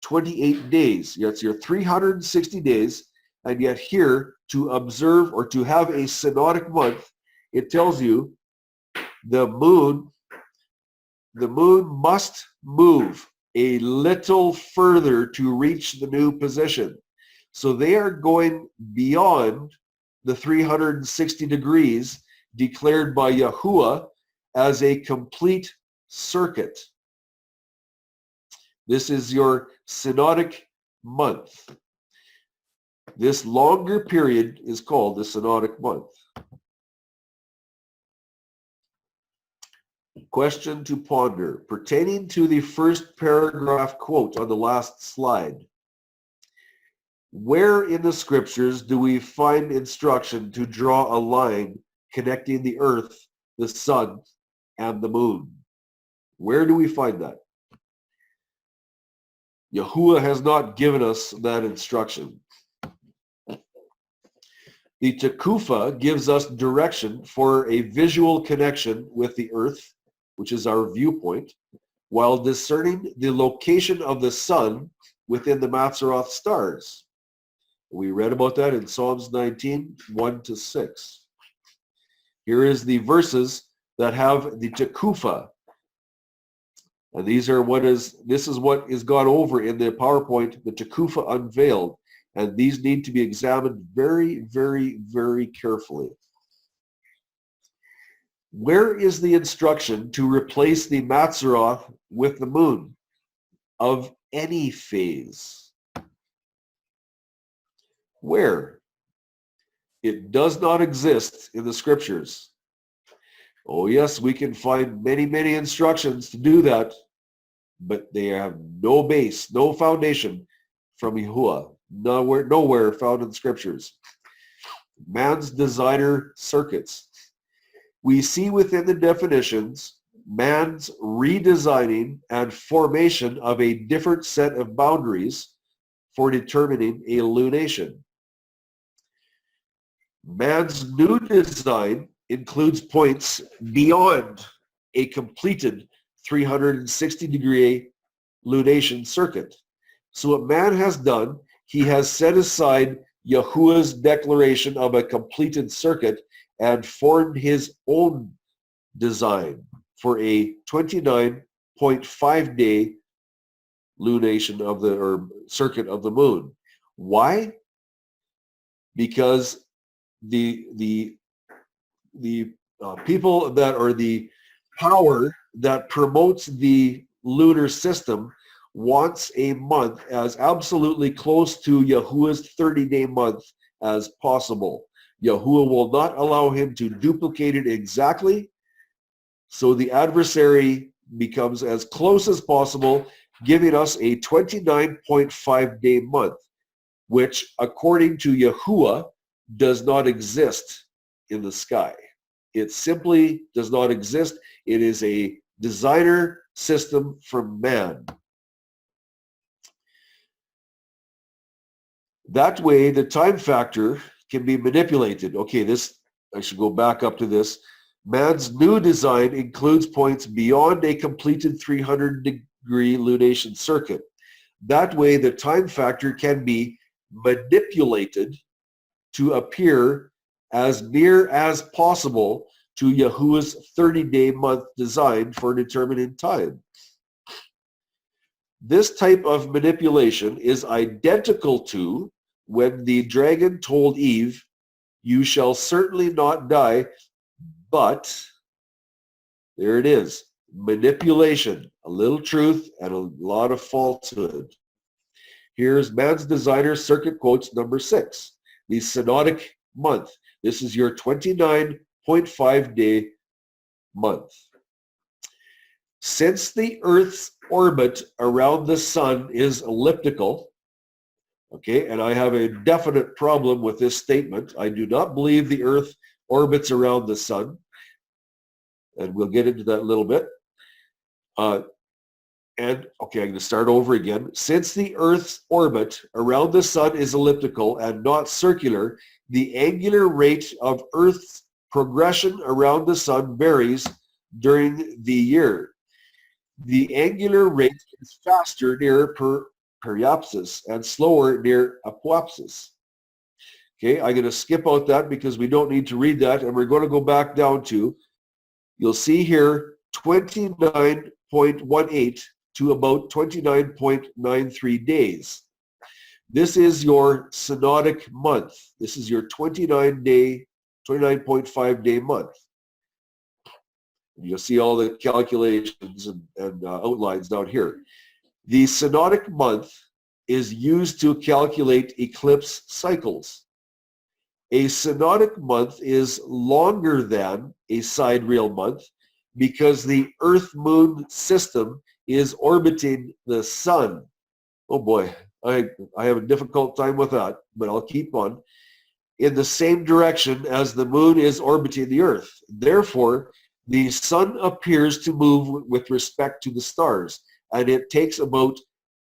28 days. That's your 360 days. And yet here, to observe or to have a synodic month, it tells you the moon must move a little further to reach the new position. So they are going beyond the 360 degrees declared by Yahuwah as a complete circuit. This is your synodic month. This longer period is called the synodic month. Question to ponder pertaining to the first paragraph quote on the last slide. Where in the scriptures do we find instruction to draw a line connecting the earth, the sun, and the moon? Where do we find that? Yahuwah has not given us that instruction. The Tekufa gives us direction for a visual connection with the earth, which is our viewpoint, while discerning the location of the sun within the Mazzaroth stars. We read about that in Psalms 19, 1-6. Here is the verses that have the Tekufa. And this is what is gone over in the PowerPoint, the Tekufa unveiled. And these need to be examined very, very, very carefully. Where is the instruction to replace the Mazzaroth with the moon of any phase? Where? It does not exist in the scriptures. Oh yes, we can find many, many instructions to do that, but they have no base, no foundation from Yahuwah. Nowhere found in the scriptures. Man's designer circuits. We see within the definitions man's redesigning and formation of a different set of boundaries for determining a lunation. Man's new design includes points beyond a completed 360-degree lunation circuit. So what man has done, he has set aside Yahuwah's declaration of a completed circuit and formed his own design for a 29.5-day lunation of the, or circuit of the moon. Why? Because the people that are the power that promotes the lunar system wants a month as absolutely close to Yahuwah's 30-day month as possible. Yahuwah will not allow him to duplicate it exactly, so the adversary becomes as close as possible, giving us a 29.5-day month, which, according to Yahuwah, does not exist in the sky. It simply does not exist. It is a designer system from man. That way, the time factor can be manipulated. Okay, this, I should go back up to this. Man's new design includes points beyond a completed 300-degree lunation circuit. That way, the time factor can be manipulated to appear as near as possible to Yahuwah's 30-day month design for determining time. This type of manipulation is identical to when the dragon told Eve, "You shall certainly not die," but there it is, manipulation, a little truth and a lot of falsehood. Here's man's designer circuit quotes number 6, the synodic month. This is your 29.5-day month. Since the Earth's orbit around the sun is elliptical, okay, and I have a definite problem with this statement. I do not believe the Earth orbits around the sun, and we'll get into that a little bit. And okay, I'm going to start over again. Since the Earth's orbit around the sun is elliptical and not circular, the angular rate of Earth's progression around the sun varies during the year. The angular rate is faster near periapsis and slower near apoapsis. Okay, I'm going to skip out that because we don't need to read that, and we're going to go back down to, you'll see here, 29.18 to about 29.93 days. This is your synodic month. This is your 29.5-day month. You'll see all the calculations and outlines down here. The synodic month is used to calculate eclipse cycles. A synodic month is longer than a sidereal month because the Earth-Moon system is orbiting the sun. Oh boy, I have a difficult time with that, but I'll keep on. In the same direction as the moon is orbiting the Earth. Therefore, the sun appears to move with respect to the stars, and it takes about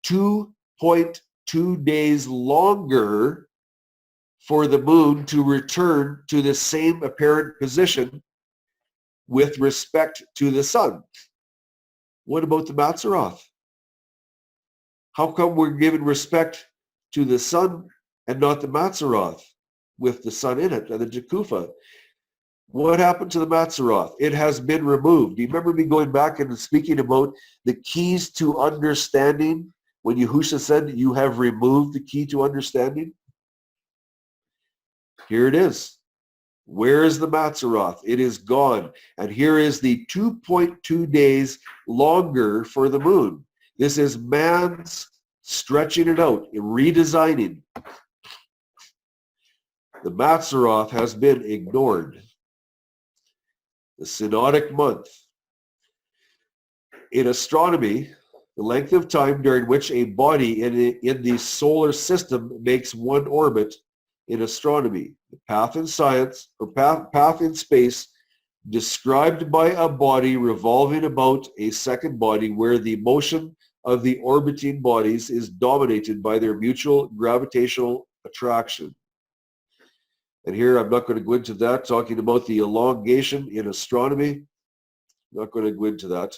2.2 days longer for the moon to return to the same apparent position with respect to the sun. What about the Mazzaroth? How come we're giving respect to the sun and not the Mazzaroth with the sun in it and the Jakufa? What happened to the Mazzaroth? It has been removed. Do you remember me going back and speaking about the keys to understanding when Yahusha said you have removed the key to understanding? Here it is. Where is the Mazzaroth? It is gone. And here is the 2.2 days longer for the moon. This is man's stretching it out, redesigning. The Mazzaroth has been ignored. The synodic month. In astronomy, the length of time during which a body in the solar system makes one orbit in astronomy. The path in science, or path in space, described by a body revolving about a second body where the motion of the orbiting bodies is dominated by their mutual gravitational attraction. And here I'm not going to go into that, talking about the elongation in astronomy. Not going to go into that.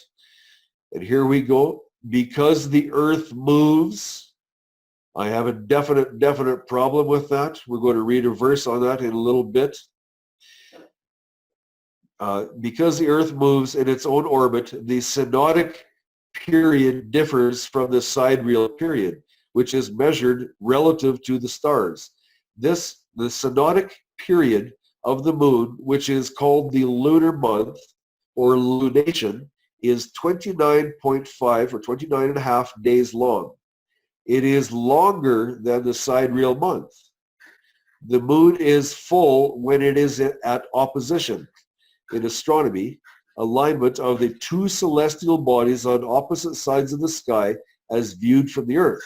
And here we go. Because the Earth moves, I have a definite problem with that. We're going to read a verse on that in a little bit. Because the Earth moves in its own orbit, the synodic period differs from the sidereal period, which is measured relative to the stars. The synodic period of the moon, which is called the lunar month or lunation, is 29.5 or 29.5 days long. It is longer than the sidereal month. The moon is full when it is at opposition. In astronomy, alignment of the two celestial bodies on opposite sides of the sky as viewed from the Earth.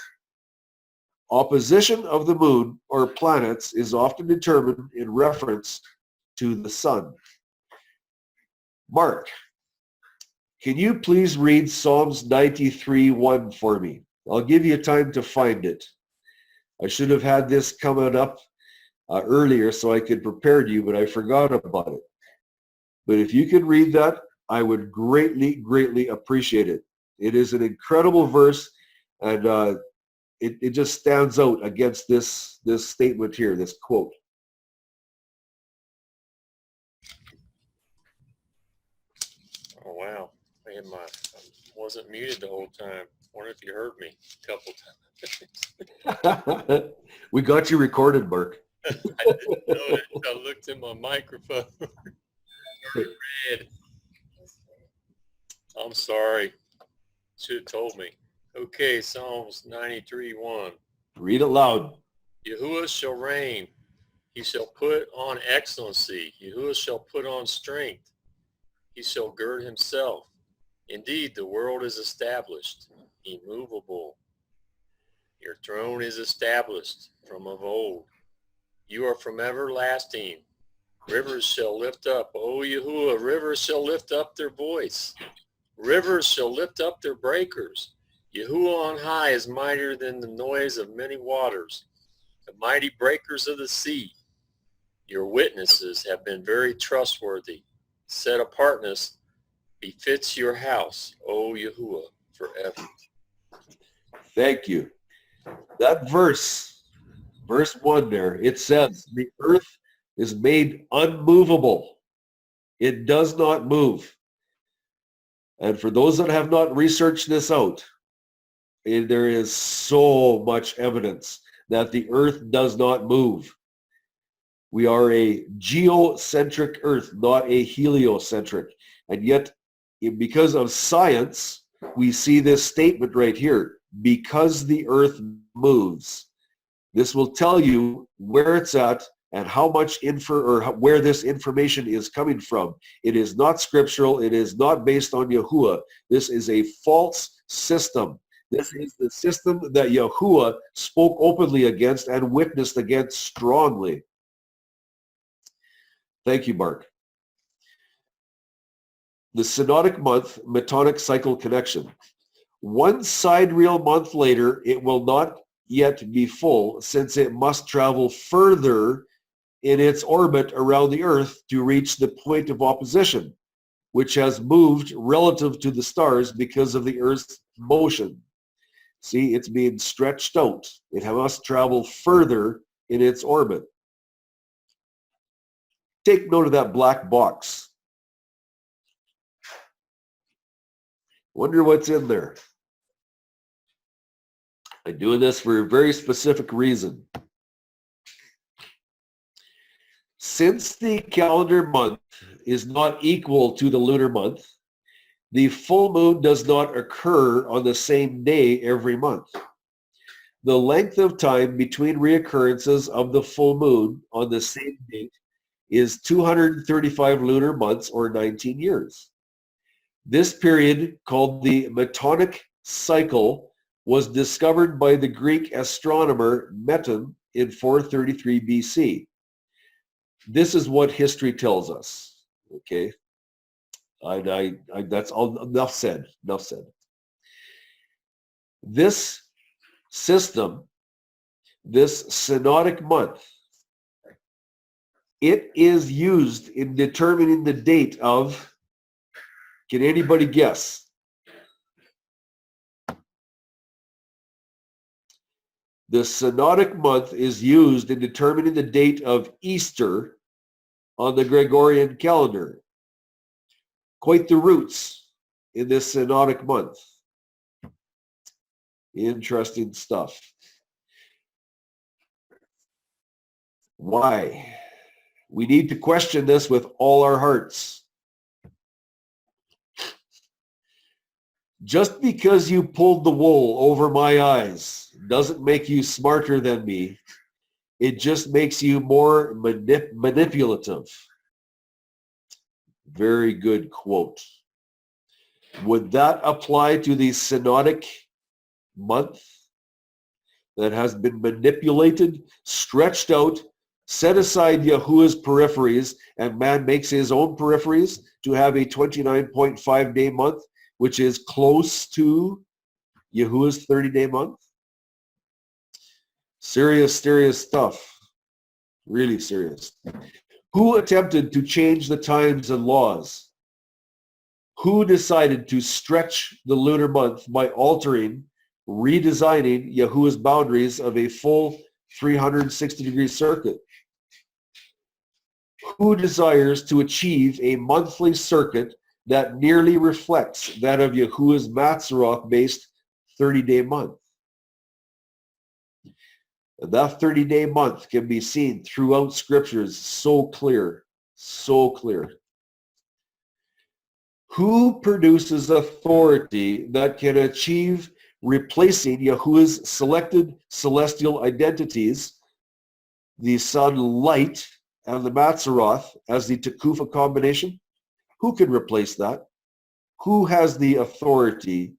Opposition of the moon or planets is often determined in reference to the sun. Mark, can you please read Psalms 93:1 for me? I'll give you time to find it. I should have had this coming up earlier so I could prepare you, but I forgot about it. But if you could read that, I would greatly appreciate it. It is an incredible verse, and it just stands out against this statement here, this quote. Oh wow! I wasn't muted the whole time. Wonder if you heard me a couple times. We got you recorded, Mark. I didn't know it. I looked in my microphone. Red. I'm sorry. Should have told me. Okay, Psalms 93:1. Read it loud. Yahuwah shall reign. He shall put on excellency. Yahuwah shall put on strength. He shall gird himself. Indeed, the world is established, immovable. Your throne is established from of old. You are from everlasting. Rivers shall lift up, O Yahuwah, rivers shall lift up their voice. Rivers shall lift up their breakers. Yahuwah on high is mightier than the noise of many waters, the mighty breakers of the sea. Your witnesses have been very trustworthy. Set apartness befits your house, O Yahuwah, forever. Thank you. That verse 1 there, it says, the earth is made unmovable. It does not move. And for those that have not researched this out, there is so much evidence that the earth does not move. We are a geocentric earth, not a heliocentric. And yet, because of science, we see this statement right here, because the earth moves. This will tell you where it's at and how much where this information is coming from. It is not scriptural. It is not based on Yahuwah. This is a false system. This is the system that Yahuwah spoke openly against and witnessed against strongly. Thank you, Mark. The synodic month, metonic cycle connection. One sidereal month later, it will not yet be full, since it must travel further in its orbit around the Earth to reach the point of opposition, which has moved relative to the stars because of the Earth's motion. See, it's being stretched out. It must travel further in its orbit. Take note of that black box. Wonder what's in there. I'm doing this for a very specific reason. Since the calendar month is not equal to the lunar month, the full moon does not occur on the same day every month. The length of time between reoccurrences of the full moon on the same date is 235 lunar months or 19 years. This period, called the metonic cycle, was discovered by the Greek astronomer Meton in 433 BC. This is what history tells us. Okay, that's all. Enough said. Enough said. This system, this synodic month, It is used in determining the date of, can anybody guess? The synodic month is used in determining the date of Easter on the Gregorian calendar. Quite the roots in this synodic month. Interesting stuff. Why? We need to question this with all our hearts. Just because you pulled the wool over my eyes doesn't make you smarter than me. It just makes you more manipulative. Very good quote. Would that apply to the synodic month that has been manipulated, stretched out, set aside Yahuwah's peripheries, and man makes his own peripheries to have a 29.5 day month, which is close to Yahuwah's 30-day month? Serious, serious stuff. Really serious. Who attempted to change the times and laws? Who decided to stretch the lunar month by altering, redesigning Yahuwah's boundaries of a full 360-degree circuit? Who desires to achieve a monthly circuit that nearly reflects that of Yahuwah's Matzeroth-based 30-day month? And that 30-day month can be seen throughout scriptures so clear, so clear. Who produces authority that can achieve replacing Yahuwah's selected celestial identities, the sun light and the Matzeroth as the Tekufa combination? Who can replace that? Who has the authority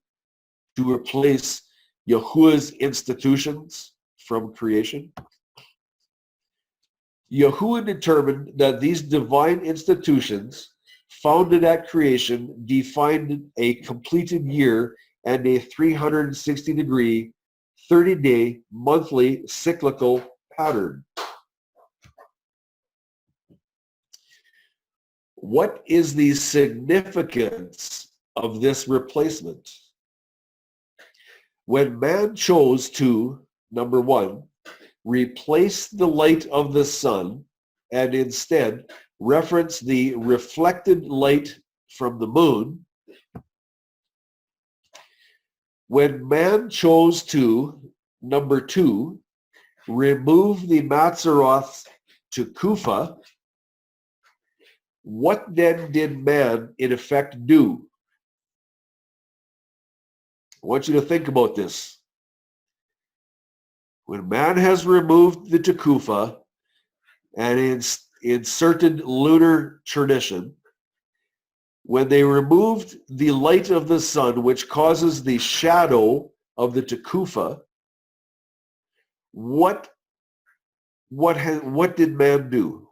to replace Yahuwah's institutions from creation? Yahuwah determined that these divine institutions founded at creation defined a completed year and a 360-degree, 30-day, monthly, cyclical pattern. What is the significance of this replacement? When man chose to, number one, replace the light of the sun and instead reference the reflected light from the moon, when man chose to, number two, remove the Matzeroth to Kufa, what then did man in effect do? I want you to think about this. When man has removed the Tekufa and inserted lunar tradition, when they removed the light of the sun, which causes the shadow of the Tekufa, what did man do?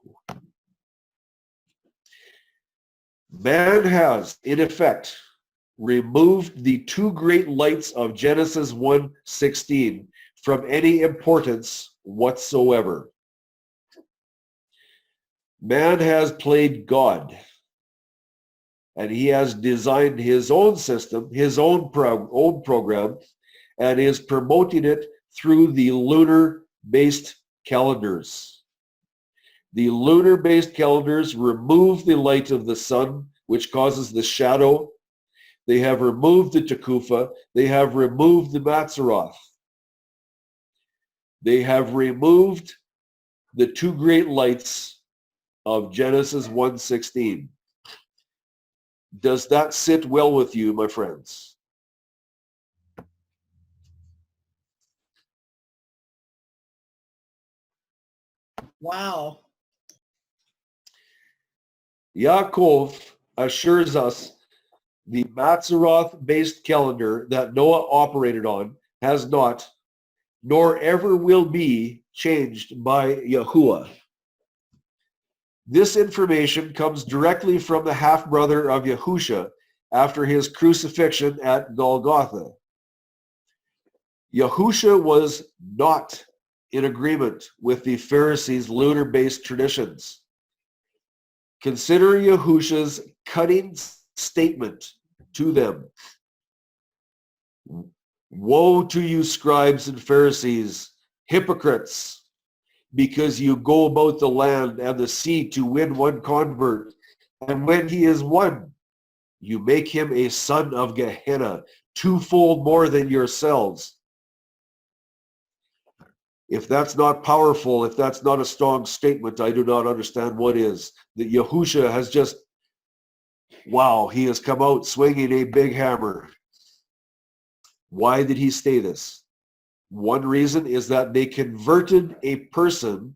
Man has, in effect, removed the two great lights of Genesis 1:16 from any importance whatsoever. Man has played God, and he has designed his own system, his own program, and is promoting it through the lunar-based calendars. The lunar-based calendars remove the light of the sun, which causes the shadow. They have removed the Tekufa. They have removed the Matzeroth. They have removed the two great lights of Genesis 1:16. Does that sit well with you, my friends? Wow. Yaakov assures us the Matzeroth-based calendar that Noah operated on has not, nor ever will be, changed by Yahuwah. This information comes directly from the half-brother of Yahusha after his crucifixion at Golgotha. Yahusha was not in agreement with the Pharisees' lunar-based traditions. Consider Yahusha's cutting statement to them. Woe to you, scribes and Pharisees, hypocrites, because you go about the land and the sea to win one convert, and when he is won, you make him a son of Gehenna, twofold more than yourselves. If that's not powerful, if that's not a strong statement, I do not understand what is. That Yahusha has just, wow, he has come out swinging a big hammer. Why did he say this? One reason is that they converted a person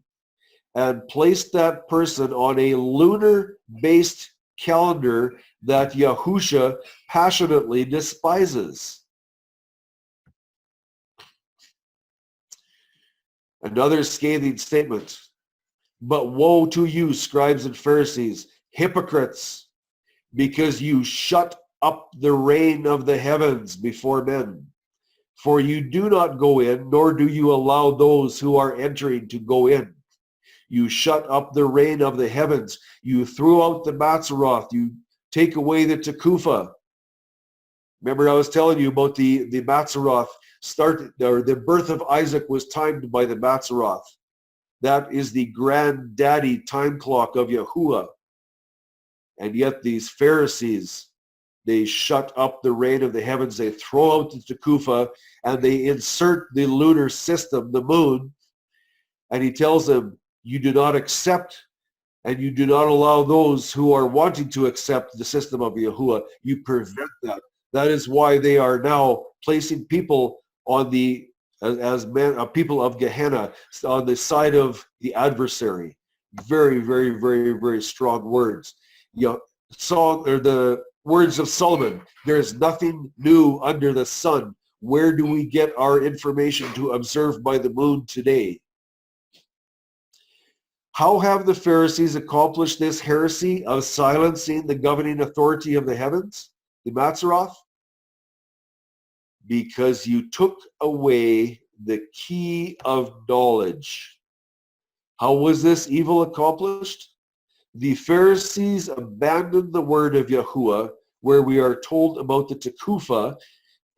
and placed that person on a lunar-based calendar that Yahusha passionately despises. Another scathing statement. But woe to you, scribes and Pharisees, hypocrites, because you shut up the rain of the heavens before men. For you do not go in, nor do you allow those who are entering to go in. You shut up the rain of the heavens. You threw out the Matzeroth. You take away the Tekufa. Remember I was telling you about the Matzeroth started, or the birth of Isaac was timed by the Matzeroth. That is the granddaddy time clock of Yahuwah. And yet these Pharisees, they shut up the rain of the heavens, they throw out the Tekufa, and they insert the lunar system, the moon, and he tells them, you do not accept and you do not allow those who are wanting to accept the system of Yahuwah. You prevent that. That is why they are now placing people on the, as men, people of Gehenna, on the side of the adversary. Very, very, very, very strong words. The words of Solomon, there is nothing new under the sun. Where do we get our information to observe by the moon today? How have the Pharisees accomplished this heresy of silencing the governing authority of the heavens, the Matzeroth? Because you took away the key of knowledge. How was this evil accomplished? The Pharisees abandoned the word of Yahuwah, where we are told about the Tekufa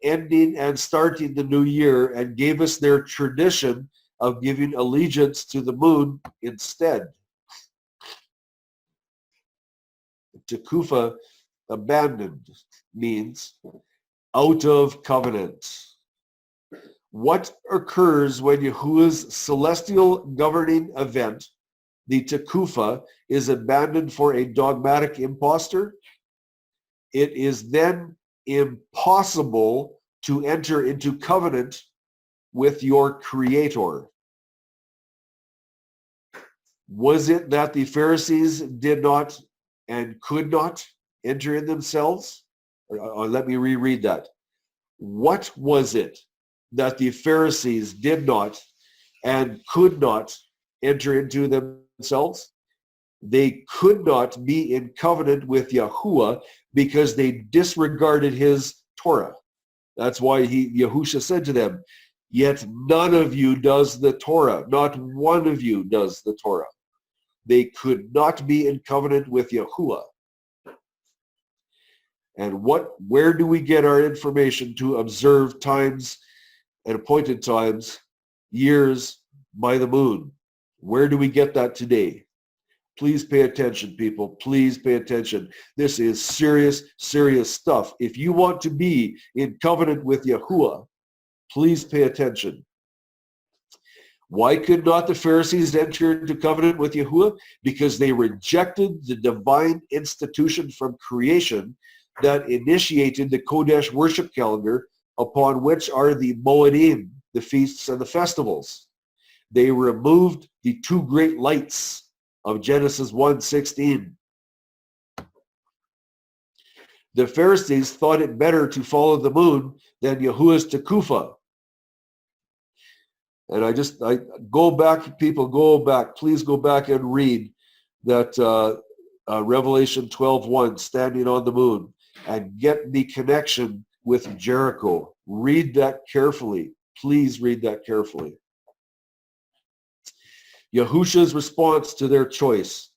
ending and starting the new year, and gave us their tradition of giving allegiance to the moon instead. Tekufa, abandoned, means out of covenant. What occurs when Yahuwah's celestial governing event, the Tekufa, is abandoned for a dogmatic impostor? It is then impossible to enter into covenant with your Creator. Was it that the Pharisees did not and could not enter in themselves? Let me reread that. What was it that the Pharisees did not and could not enter into themselves? They could not be in covenant with Yahuwah because they disregarded his Torah. That's why Yahusha said to them, yet none of you does the Torah. Not one of you does the Torah. They could not be in covenant with Yahuwah. And where do we get our information to observe times and appointed times, years by the moon? Where do we get that today? Please pay attention, people. Please pay attention. This is serious, serious stuff. If you want to be in covenant with Yahuwah, please pay attention. Why could not the Pharisees enter into covenant with Yahuwah? Because they rejected the divine institution from creation that initiated the Kodesh worship calendar, upon which are the Moedim, the feasts and the festivals. They removed the two great lights of Genesis 1:16. The Pharisees thought it better to follow the moon than Yahuwah's Tekufa. And I go back, people, go back. Please go back and read that Revelation 12:1, standing on the moon, and get the connection with Jericho. Read that carefully. Please read that carefully. Yahusha's response to their choice.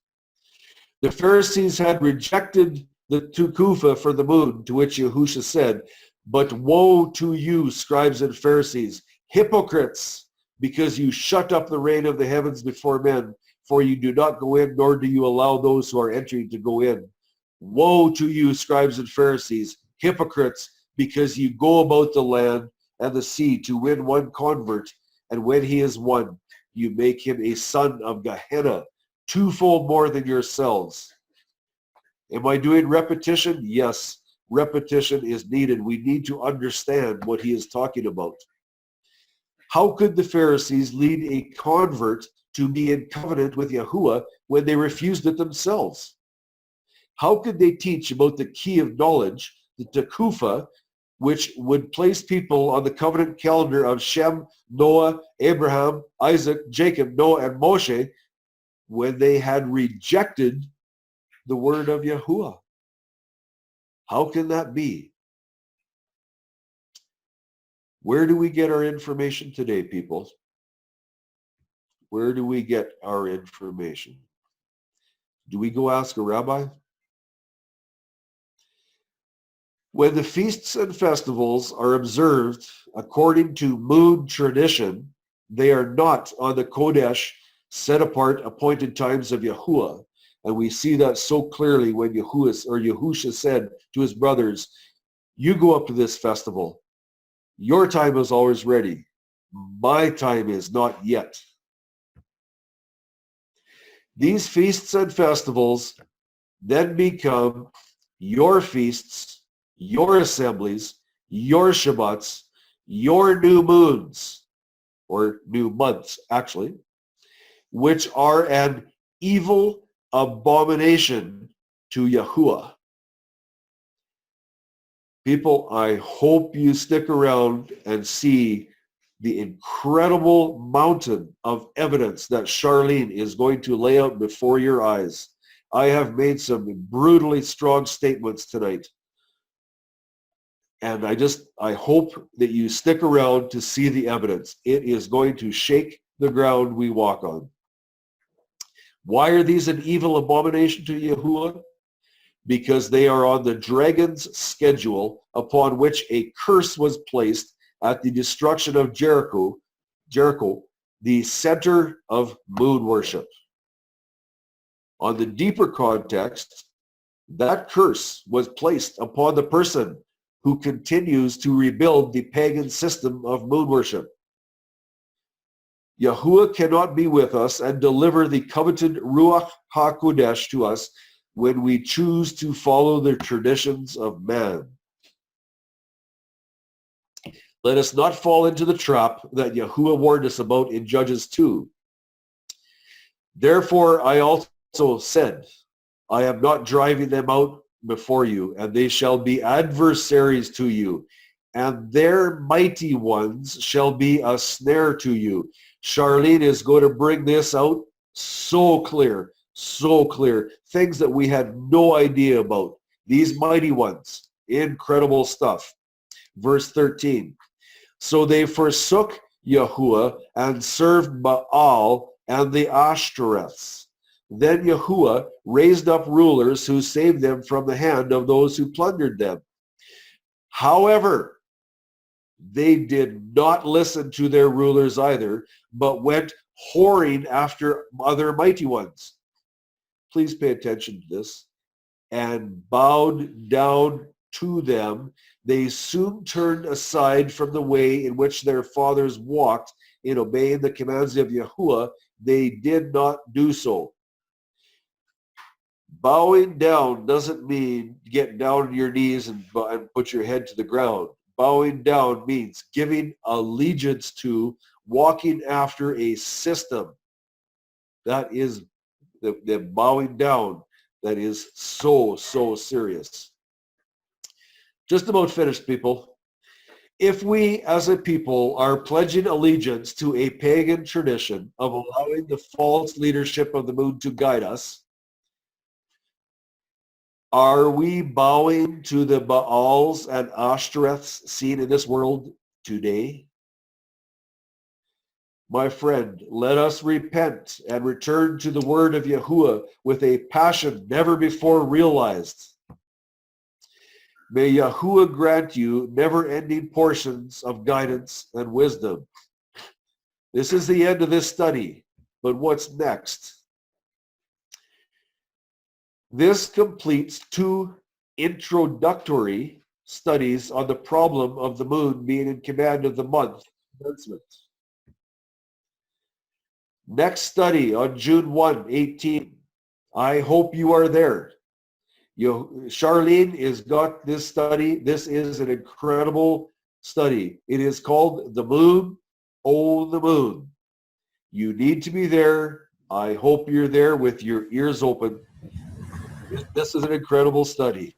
The Pharisees had rejected the Tukufa for the moon, to which Yahusha said, "But woe to you, scribes and Pharisees, hypocrites, because you shut up the rain of the heavens before men, for you do not go in, nor do you allow those who are entering to go in. Woe to you, scribes and Pharisees, hypocrites, because you go about the land and the sea to win one convert, and when he is won, you make him a son of Gehenna, twofold more than yourselves." Am I doing repetition? Yes, repetition is needed. We need to understand what he is talking about. How could the Pharisees lead a convert to be in covenant with Yahuwah when they refused it themselves? How could they teach about the key of knowledge, the Tekufa, which would place people on the covenant calendar of Shem, Noah, Abraham, Isaac, Jacob, Noah, and Moshe, when they had rejected the word of Yahuwah? How can that be? Where do we get our information today, people? Where do we get our information? Do we go ask a rabbi? When the feasts and festivals are observed according to moon tradition, they are not on the Kodesh, set apart, appointed times of Yahuwah. And we see that so clearly when Yahusha said to his brothers, "You go up to this festival. Your time is always ready. My time is not yet." These feasts and festivals then become your feasts, your assemblies, your Shabbats, your new moons, or new months actually, which are an evil abomination to Yahuwah. People, I hope you stick around and see the incredible mountain of evidence that Charlene is going to lay out before your eyes. I have made some brutally strong statements tonight. And I hope that you stick around to see the evidence. It is going to shake the ground we walk on. Why are these an evil abomination to Yahuwah? Because they are on the dragon's schedule upon which a curse was placed at the destruction of Jericho, the center of moon worship. On the deeper context, that curse was placed upon the person who continues to rebuild the pagan system of moon worship. Yahuwah cannot be with us and deliver the coveted Ruach HaKodesh to us when we choose to follow the traditions of man. Let us not fall into the trap that Yahuwah warned us about in Judges 2. Therefore I also said, I am not driving them out before you, and they shall be adversaries to you, and their mighty ones shall be a snare to you. Charlene is going to bring this out so clear, so clear. Things that we had no idea about. These mighty ones. Incredible stuff. Verse 13. So they forsook Yahuwah and served Baal and the Ashtoreths. Then Yahuwah raised up rulers who saved them from the hand of those who plundered them. However, they did not listen to their rulers either, but went whoring after other mighty ones. Please pay attention to this. And bowed down to them. They soon turned aside from the way in which their fathers walked in obeying the commands of Yahuwah. They did not do so. Bowing down doesn't mean get down on your knees and put your head to the ground. Bowing down means giving allegiance to, walking after a system. That is the bowing down that is so, so serious. Just about finished, people. If we as a people are pledging allegiance to a pagan tradition of allowing the false leadership of the moon to guide us, are we bowing to the Baals and Ashtoreths seen in this world today? My friend, let us repent and return to the word of Yahuwah with a passion never before realized. May Yahuwah grant you never-ending portions of guidance and wisdom. This is the end of this study, but what's next? This completes 2 introductory studies on the problem of the moon being in command of the month. Next study on June 1, 18. I hope you are there. Charlene has got this study. This is an incredible study. It is called The Moon, Oh the Moon. You need to be there. I hope you're there with your ears open. This is an incredible study.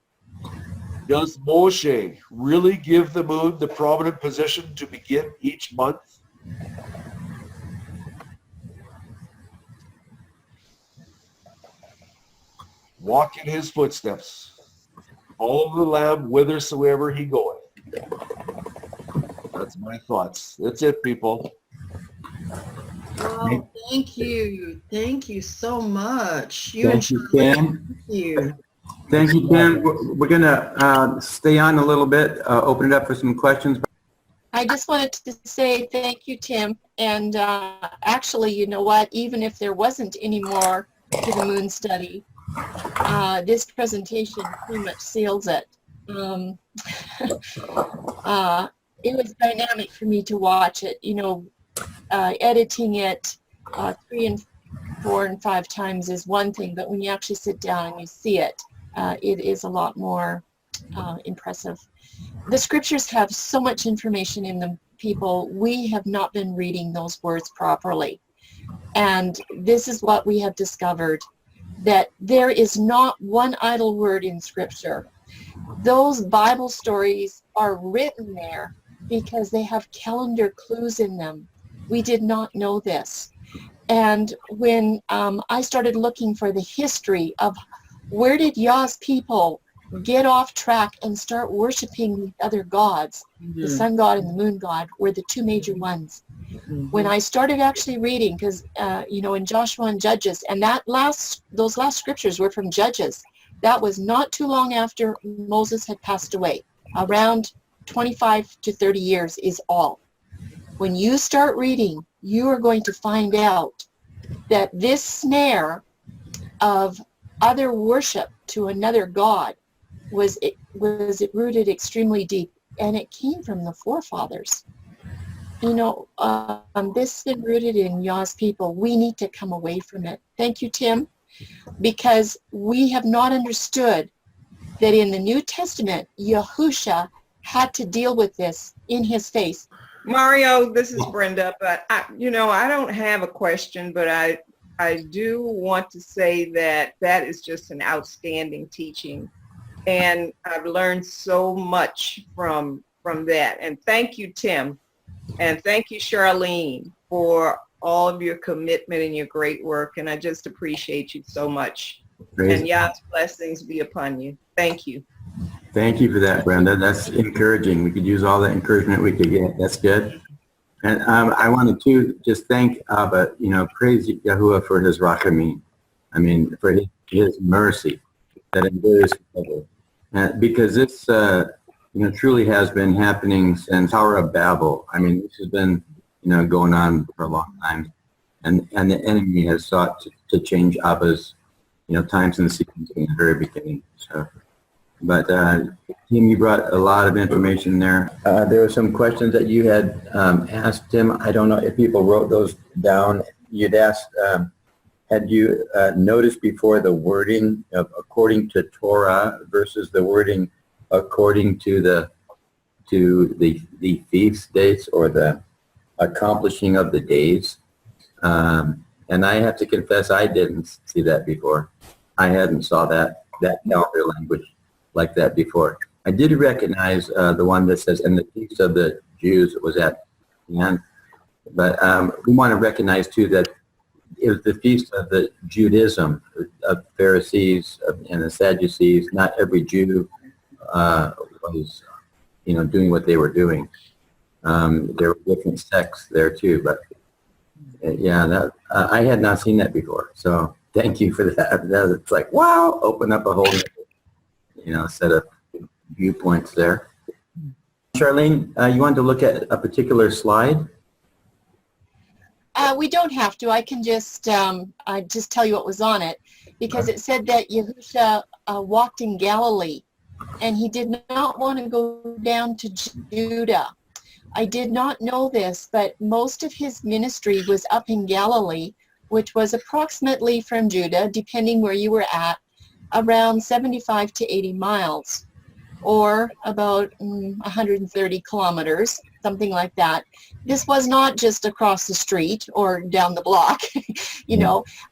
Does Moshe really give the moon the prominent position to begin each month? Walk in his footsteps. Follow the Lamb whithersoever he goeth. That's my thoughts. That's it, people. Oh, thank you. Thank you so much. Thank you, Tim. Thank you. Thank you, Tim. We're going to stay on a little bit, open it up for some questions. I just wanted to say thank you, Tim. And actually, you know what? Even if there wasn't any more to the moon study, this presentation pretty much seals it. It was dynamic for me to watch it. You know, editing it 3 and 4 and 5 times is one thing, but when you actually sit down and you see it, it is a lot more impressive. The scriptures have so much information in them, people. We have not been reading those words properly. And this is what we have discovered, that there is not one idle word in scripture. Those Bible stories are written there because they have calendar clues in them. We did not know this. And when I started looking for the history of where did Yah's people get off track and start worshiping the other gods, the sun god and the moon god were the 2 major ones. When I started actually reading, because you know, in Joshua and Judges, and those last scriptures were from Judges. That was not too long after Moses had passed away. Around 25 to 30 years is all. When you start reading, you are going to find out that this snare of other worship to another god was rooted extremely deep, and it came from the forefathers. You know, this has been rooted in Yah's people. We need to come away from it. Thank you, Tim, because we have not understood that in the New Testament, Yahusha had to deal with this in his face. Mario, this is Brenda, but I don't have a question, but I do want to say that is just an outstanding teaching, and I've learned so much from that. And thank you, Tim, and thank you, Charlene, for all of your commitment and your great work, and I just appreciate you so much. Great. And Yah's blessings be upon you. Thank you. Thank you for that, Brenda. That's encouraging. We could use all the encouragement we could get. That's good. And I wanted to just thank Abba, praise Yahuwah for his rachamim. I mean, for his mercy that endures forever. Because this, truly has been happening since Tower of Babel. I mean, this has been, going on for a long time. And the enemy has sought to change Abba's, times and seasons in the very beginning. So. But Tim, you brought a lot of information there. There were some questions that you had asked Tim. I don't know if people wrote those down. You'd asked, had you noticed before the wording of according to Torah versus the wording according to the feast dates or the accomplishing of the days? And I have to confess, I didn't see that before. I hadn't saw that calendar language like that before. I did recognize the one that says, and the feast of the Jews was at the end. But we want to recognize too that it was the feast of the Judaism of Pharisees and the Sadducees. Not every Jew was, doing what they were doing. There were different sects there too, but Yeah, that I had not seen that before. So thank you for that. It's like, wow, open up a whole, set of viewpoints there. Charlene, you wanted to look at a particular slide? We don't have to. I can just tell you what was on it, because it said that Yahusha walked in Galilee, and he did not want to go down to Judah. I did not know this, but most of his ministry was up in Galilee, which was approximately from Judah, depending where you were at, around 75 to 80 miles, or about 130 kilometers, something like that. This was not just across the street or down the block.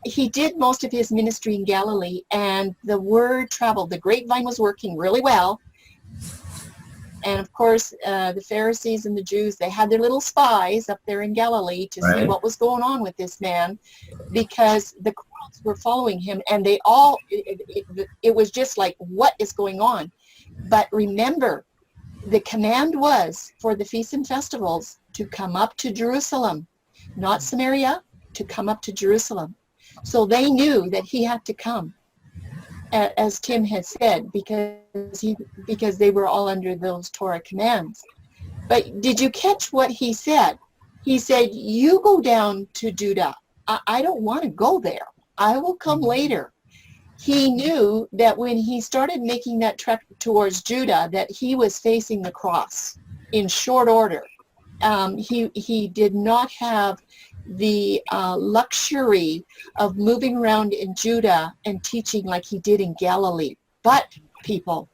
He did most of his ministry in Galilee, and the word traveled. The grapevine was working really well. And of course, the Pharisees and the Jews, they had their little spies up there in Galilee to see what was going on with this man, because the crowds were following him, and they all, it was just like, what is going on? But remember, the command was for the feasts and festivals to come up to Jerusalem, not Samaria, to come up to Jerusalem. So they knew that he had to come, as Tim had said, because they were all under those Torah commands. But did you catch what he said? He said, you go down to Judah. I don't want to go there. I will come later. He knew that when he started making that trek towards Judah, that he was facing the cross in short order. He did not have the luxury of moving around in Judah and teaching like he did in Galilee. But people,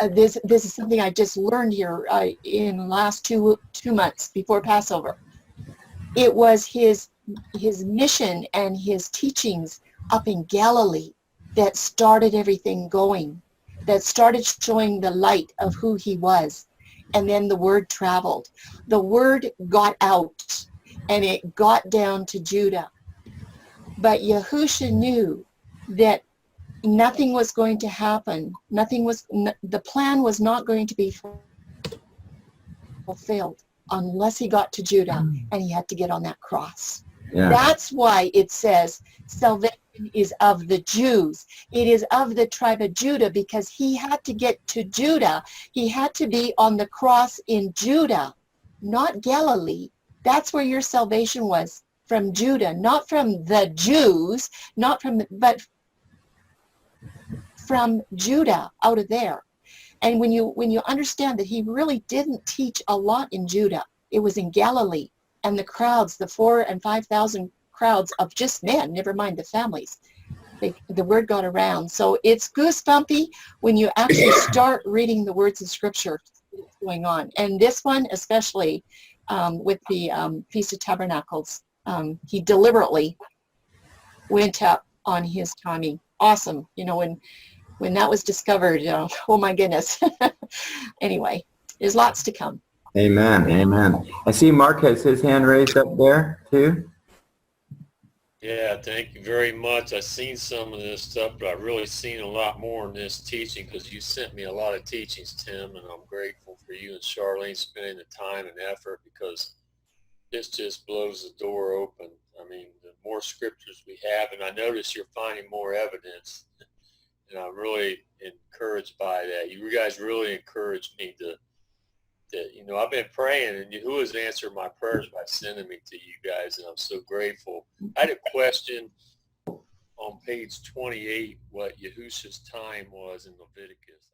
this is something I just learned here in the last two months before Passover. It was his mission and his teachings up in Galilee that started everything going, that started showing the light of who he was. And then the word traveled. The word got out, and it got down to Judah. But Yahusha knew that nothing was going to happen. The plan was not going to be fulfilled unless he got to Judah, and he had to get on that cross. Yeah. That's why it says salvation is of the Jews. It is of the tribe of Judah, because he had to get to Judah. He had to be on the cross in Judah, not Galilee. That's where your salvation was, from Judah, not from the Jews, but from Judah, out of there. And when you understand that he really didn't teach a lot in Judah, it was in Galilee. And the crowds, the 4,000 and 5,000 crowds of just men, never mind the families, the word got around. So it's goosebumpy when you actually start reading the words of Scripture that's going on. And this one, especially with the Feast of Tabernacles, he deliberately went up on his timing. Awesome. When that was discovered, oh my goodness. Anyway, there's lots to come. Amen. Amen. I see Mark has his hand raised up there too. Yeah, thank you very much. I've seen some of this stuff, but I've really seen a lot more in this teaching, because you sent me a lot of teachings, Tim, and I'm grateful for you and Charlene spending the time and effort, because this just blows the door open. I mean, the more scriptures we have, and I notice you're finding more evidence, and I'm really encouraged by that. You guys really encouraged me to I've been praying, and Yahuwah's answered my prayers by sending me to you guys, and I'm so grateful. I had a question on page 28, what Yahusha's time was in Leviticus.